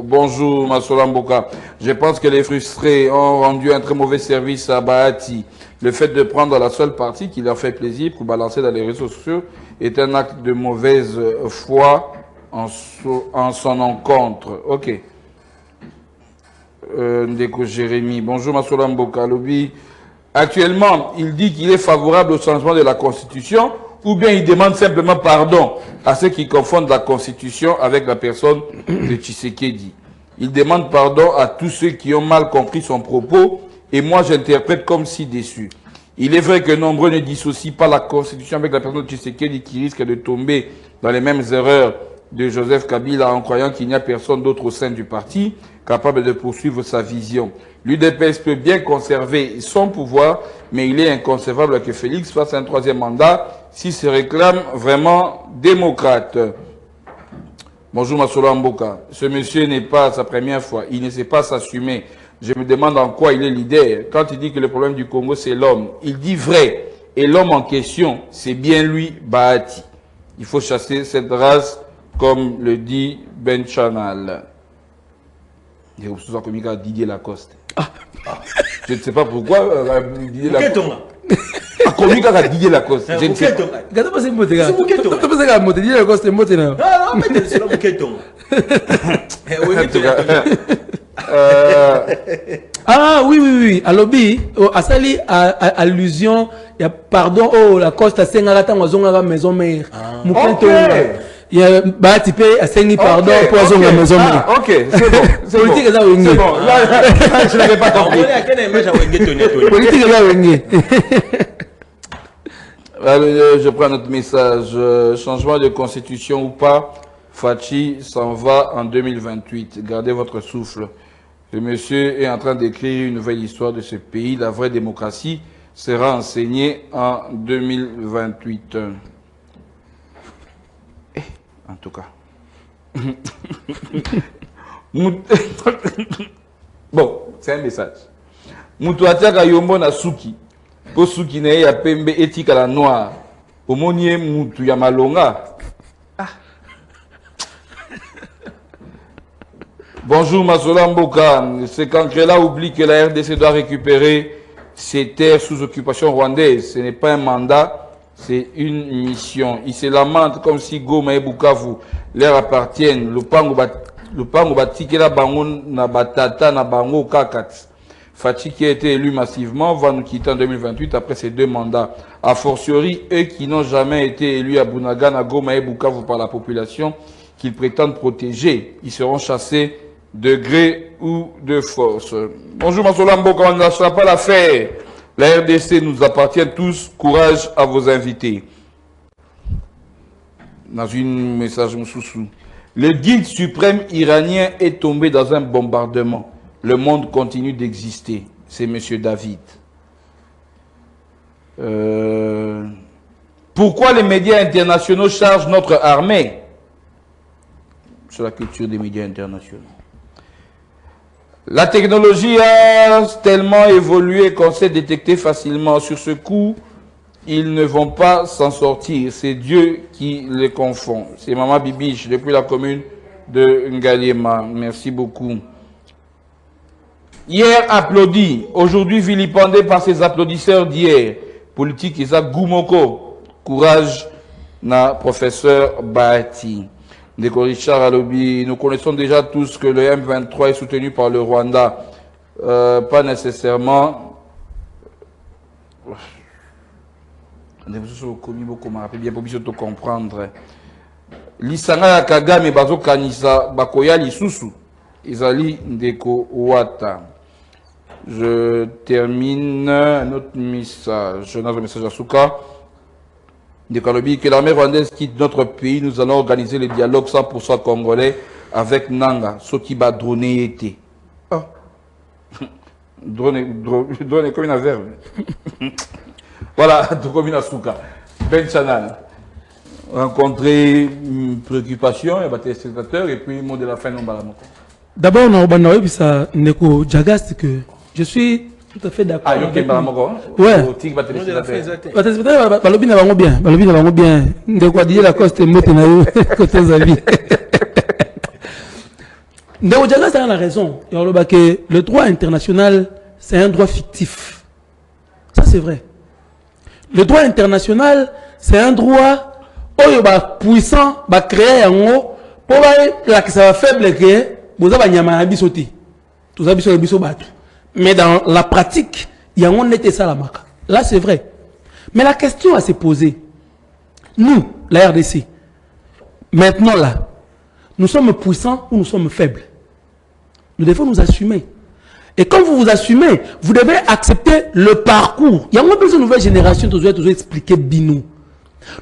A: bonjour Masola Mboka. Je pense que les frustrés ont rendu un très mauvais service à Bahati. Le fait de prendre la seule partie qui leur fait plaisir pour balancer dans les réseaux sociaux est un acte de mauvaise foi en son encontre. Ok. Ndeko Jérémy. Bonjour Masola Mboka. Lobby. Actuellement, il dit qu'il est favorable au changement de la Constitution ou bien il demande simplement pardon à ceux qui confondent la Constitution avec la personne de Tshisekedi. Il demande pardon à tous ceux qui ont mal compris son propos et moi j'interprète comme ci-dessus. Il est vrai que nombreux ne dissocient pas la Constitution avec la personne de Tshisekedi qui risque de tomber dans les mêmes erreurs de Joseph Kabila en croyant qu'il n'y a personne d'autre au sein du parti capable de poursuivre sa vision. L'UDPS peut bien conserver son pouvoir, mais il est inconcevable que Félix fasse un troisième mandat s'il se réclame vraiment démocrate. Bonjour Masola Mboka. Ce monsieur n'est pas sa première fois. Il ne sait pas s'assumer. Je me demande en quoi il est leader. Quand il dit que le problème du Congo, c'est l'homme, il dit vrai. Et l'homme en question, c'est bien lui, Bahati. Il faut chasser cette race, comme le dit Ben Chanal. Il y a aussi Didier Lacoste. Je ne sais pas pourquoi Didier Lacoste. Didier Lacoste. Je ne sais pas.
B: Ah oui. À lobby, à Sali, allusion, il y a pardon, Lacoste a 5 ans à la maison mère. Il y a Bahati à 5 pardon pour la maison mère.
A: Ok, c'est bon.
B: Politique est là où
A: c'est bon. Je n'avais pas compris.
B: Politique est là où
A: je prends notre message. Changement de constitution ou pas, Fachi s'en va en 2028. Gardez votre souffle. Le monsieur est en train d'écrire une nouvelle histoire de ce pays. La vraie démocratie sera enseigné en 2028. En tout cas. Bon, c'est un message. Moutouatiaka yombo na suki. Po suki ne ya pembe etika la noire. Omonie moutou ya malonga. Bonjour Masola Mboka. C'est quand Krela oublie que la RDC doit récupérer ses terres sous occupation rwandaise. Ce n'est pas un mandat, c'est une mission. Il se lamente comme si Goma et Bukavu leur appartiennent. Le pango batiki la bango na batata na bango kakat. Fati qui a été élu massivement va nous quitter en 2028 après ses 2 mandats. A fortiori, eux qui n'ont jamais été élus à Bunaga, na Goma et Bukavu par la population qu'ils prétendent protéger. Ils seront chassés de gré ou de force. Bonjour Masola Mboka, on ne lâchera pas l'affaire. La RDC nous appartient tous. Courage à vos invités. Dans une message Moussoussou. Le guide suprême iranien est tombé dans un bombardement. Le monde continue d'exister. C'est M. David. Pourquoi les médias internationaux chargent notre armée? Sur la culture des médias internationaux. La technologie a tellement évolué qu'on sait détecter facilement. Sur ce coup, ils ne vont pas s'en sortir. C'est Dieu qui les confond. C'est Maman Bibiche depuis la commune de Ngaliema. Merci beaucoup. Hier applaudi, aujourd'hui vilipendé par ses applaudisseurs d'hier. Politique Isaac Goumoko. Courage, na professeur Bahati. Ndeko Richard Alobi, nous connaissons déjà tous que le M23 est soutenu par le Rwanda. Pas nécessairement. Bien pour bien te comprendre. Lisanga ya Kagame bazo kanisa bakoya lisusu. Izali Ndeko Wata. Je termine un autre message. Un autre message à Souka. Que l'armée rwandaise quitte notre pays, nous allons organiser le dialogue 100% congolais avec Nanga, ce qui va droner été. Oh. Drone comme une verbe. Voilà, comme une souka. Ben Chanal. Rencontrer une préoccupation, et téléspectateurs, et puis mot de la fin, non balamoko.
B: D'abord, on a eu ça, Neko Djagas, que je suis tout à fait d'accord.
A: Ah, ok, balamoko.
B: Ouais. Balobi na bango bien. Balobi na bango bien. Ndeko Didier Lacoste mote na yo côté Zavi. Ndeko Djagas a la raison. Le droit international, c'est un droit fictif. Ça, c'est vrai. Le droit international, c'est un droit puissant, créé en haut, pour que ça va faible que vous avez un bisoti. Tout ça, bisoti. Mais dans la pratique, il y a un été ça la marque. Là, c'est vrai. Mais la question à se poser, nous, la RDC, maintenant là, nous sommes puissants ou nous sommes faibles? Nous devons nous assumer. Et quand vous vous assumez, vous devez accepter le parcours. Il y a moins besoin de nouvelle génération, toujours expliquer binou.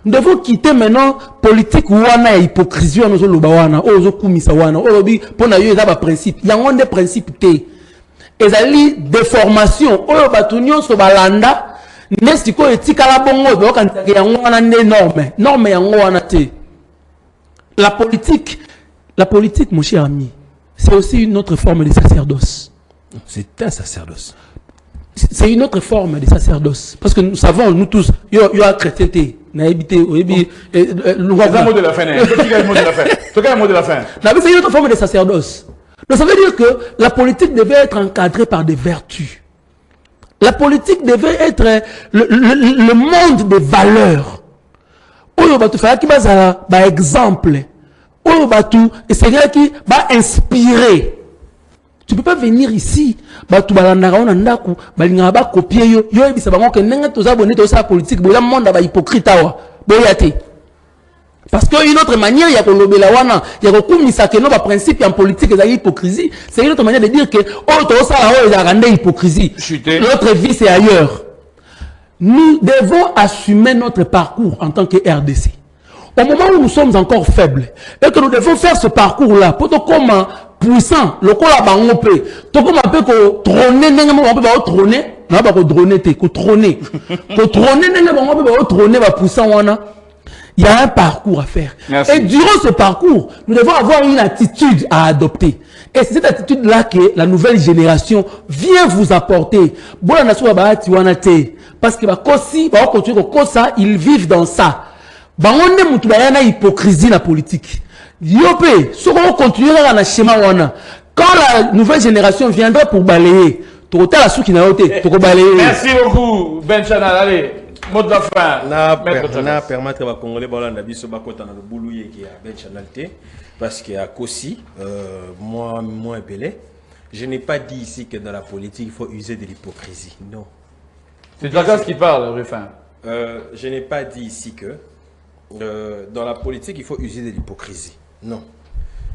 B: Nous devons quitter maintenant politique wana et hypocrisie wana zo wana ozo kumisa wana olobi pona yo eza principe. Il y a des principes té. Ezali déformation oyo batunyo so balanda nesiko etika la bongo do kanzaki yango wana norme. Norme yango wana té. La politique, mon cher ami, c'est aussi une autre forme de sacerdoce.
C: C'est un sacerdoce.
B: C'est une autre forme de sacerdoce. Parce que nous savons, nous tous, il y a chrétienté. C'est un
A: mot de la fin. C'est un mot de la fin.
B: C'est une autre forme de sacerdoce. Donc ça veut dire que la politique devait être encadrée par des vertus. La politique devait être le monde des valeurs. Par exemple, qui va inspirer. Tu ne peux pas venir ici, tu vas copier yo bisa bango que nenga toza bonné to sa politique bola monde ba hypocrite wa boyate. Parce que une autre manière ya ko lobela wana ya ko kumisa que no ba principe en politique za hypocrisie, c'est une autre manière de dire que oh to ça là ya rendre hypocrisie. Notre vie c'est ailleurs. Nous devons assumer notre parcours en tant que RDC. Au moment où nous sommes encore faibles et que nous devons faire ce parcours là pour comment puissant, le col a bangopé. Tout comme un peu qu'on trône, on peut pas trôner. n'a pas drone te ko trôner ko trôner n'est pas trôner va pousser wana. Il y a un parcours à faire.
A: Merci.
B: Et durant ce parcours, nous devons avoir une attitude à adopter. Et c'est cette attitude-là que la nouvelle génération vient vous apporter. Parce que ils vivent dans ça. On a une hypocrisie dans la politique. Quand la nouvelle génération viendra pour balayer,
A: merci beaucoup, Ben Chanal. Allez. Mot de la fin.
C: Na permettre aux Congolais de biso bakota na le boulou qui a Ben Chanal parce qu'il y a Kossi, moi épelé. Je n'ai pas dit ici que dans la politique il faut user de l'hypocrisie. Non.
A: C'est Jagas qui parle, Ruffin.
C: Je n'ai pas dit ici que dans la politique il faut user de l'hypocrisie. Non.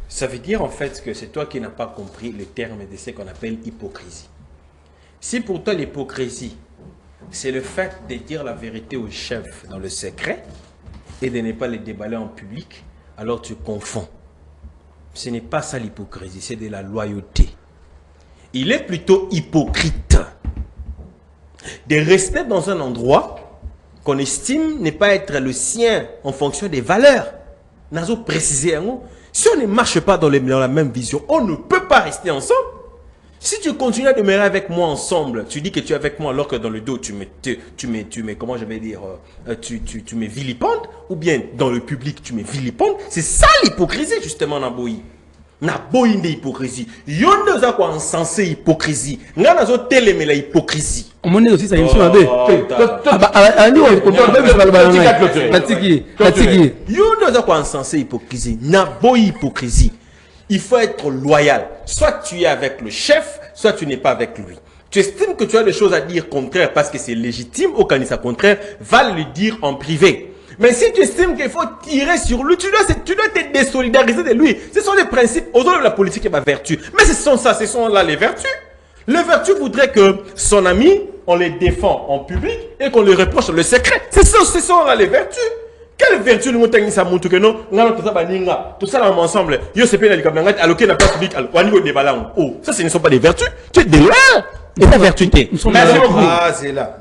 C: Ça veut dire en fait que c'est toi qui n'as pas compris le terme de ce qu'on appelle hypocrisie. Si pour toi l'hypocrisie c'est le fait de dire la vérité au chef dans le secret et de ne pas le déballer en public, alors tu confonds. Ce n'est pas ça l'hypocrisie, c'est de la loyauté. Il est plutôt hypocrite de rester dans un endroit qu'on estime ne pas être le sien en fonction des valeurs. Nazo précisé, si on ne marche pas dans la même vision, on ne peut pas rester ensemble. Si tu continues à demeurer avec moi ensemble, tu dis que tu es avec moi alors que dans le dos, tu me comment je vais dire, tu me vilipendes, ou bien dans le public, tu me vilipendes. C'est ça l'hypocrisie, justement, Naboyi. Naboyi de hypocrisie. Yon ne a quoi encensé hypocrisie. N'a pas télémé la hypocrisie.
B: On est aussi ça émission Yon
C: ne a quoi encensé hypocrisie. Naboyi hypocrisie. Il faut être loyal. Soit tu es avec le chef, soit tu n'es pas avec lui. Tu estimes que tu as des choses à dire contraires parce que c'est légitime, au candidat contraire, va le dire en privé. Mais si tu estimes qu'il faut tirer sur lui, tu dois te désolidariser de lui. Ce sont les principes. Aujourd'hui, la politique est ma vertu. Mais ce sont là les vertus. Les vertus voudraient que son ami, on les défend en public et qu'on lui reproche le secret. Ce sont là les vertus. Quelle vertu nous montagne ça montre que non, tout ça ensemble. Yo c'est pénal comme alloqué la place publique au niveau des ballons. Oh, ça ce ne sont pas des vertus, tu es de loin. Et ta vertu t'es.
A: Merci beaucoup.
C: Ah, c'est là.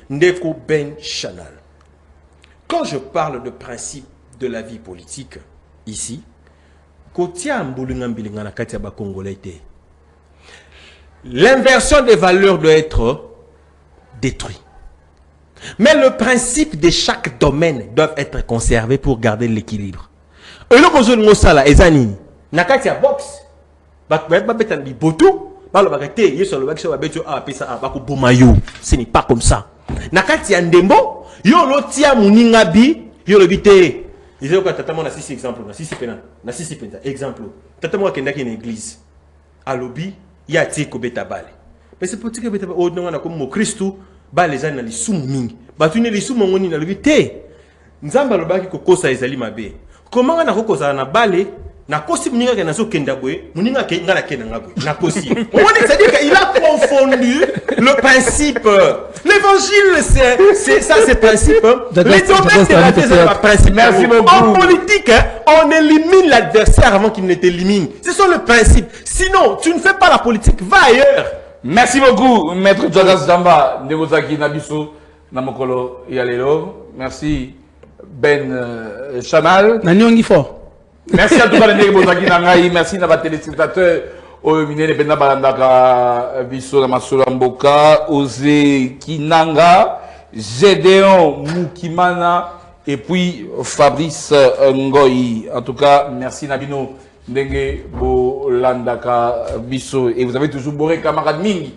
C: Ndeko Ben Chanal. Quand je parle de principe de la vie politique ici, l'inversion des valeurs doit être détruite. Mais le principe de chaque domaine doit être conservé pour garder l'équilibre. Et le besoin de Mosala, Ezani, Nakatia box, ce n'est pas comme ça. Nakatia Ndembo, yo lo tia muningabi, yo le bité. Il dit que tata mon a 6 exemples, na 6 pena, na 6 pena exemple. Tata moi kenda ki une église. À lobby, il y a ti ko beta bale. Mais c'est politique beta o ndanga comme mo Christou. Ba les gens na lisumu mingi batuni lisumu ngoni na lobité nzamba lobaki kokosa ezali mabe comment na kokosa na bale na kosi muninga ke nazo kenda boye muninga ke ngala kenda ngabo na kosi on c'est dire qu'il a confondu le principe l'évangile c'est ça c'est principe les domaines c'est la principe. Merci beaucoup. En politique on élimine l'adversaire avant qu'il ne t'élimine, ce sont le principe, sinon tu ne fais pas la politique, va ailleurs.
A: Merci beaucoup, Maître Jagas Damba, Negozaki Nabiso, Namokolo Yalelo. Merci, Ben Chanal. Merci à tous les Negozaki Nangaï. Merci à nos téléspectateurs. Au Minene Bena Balandaka, Biso Namasula Mboka, Ose Kinanga, Gédéon Moukimana, et puis Fabrice Ngoyi. En tout cas, merci Nabino. Ndenge bo landaka biso, et vous avez toujours boré camarade Mingi.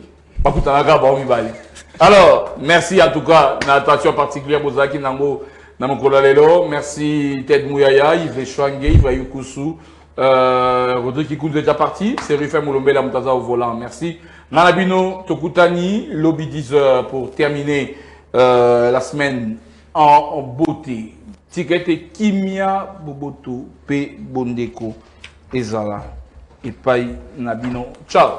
A: Alors, merci en tout cas, une attention particulière pour Zaki Nango Namokolalelo. Merci Ted Mouyaya, Yves Chouangue, Yves Ayukusu, Rodrigue Kikou déjà parti, c'est Ruffin Moulombe la Moutaza au volant. Merci. Nanabino Tokutani, lobby 10h pour terminer la semaine en beauté. Ticket Kimia Boboto P Bondeko. Ezala et Pai Nabino. Ciao.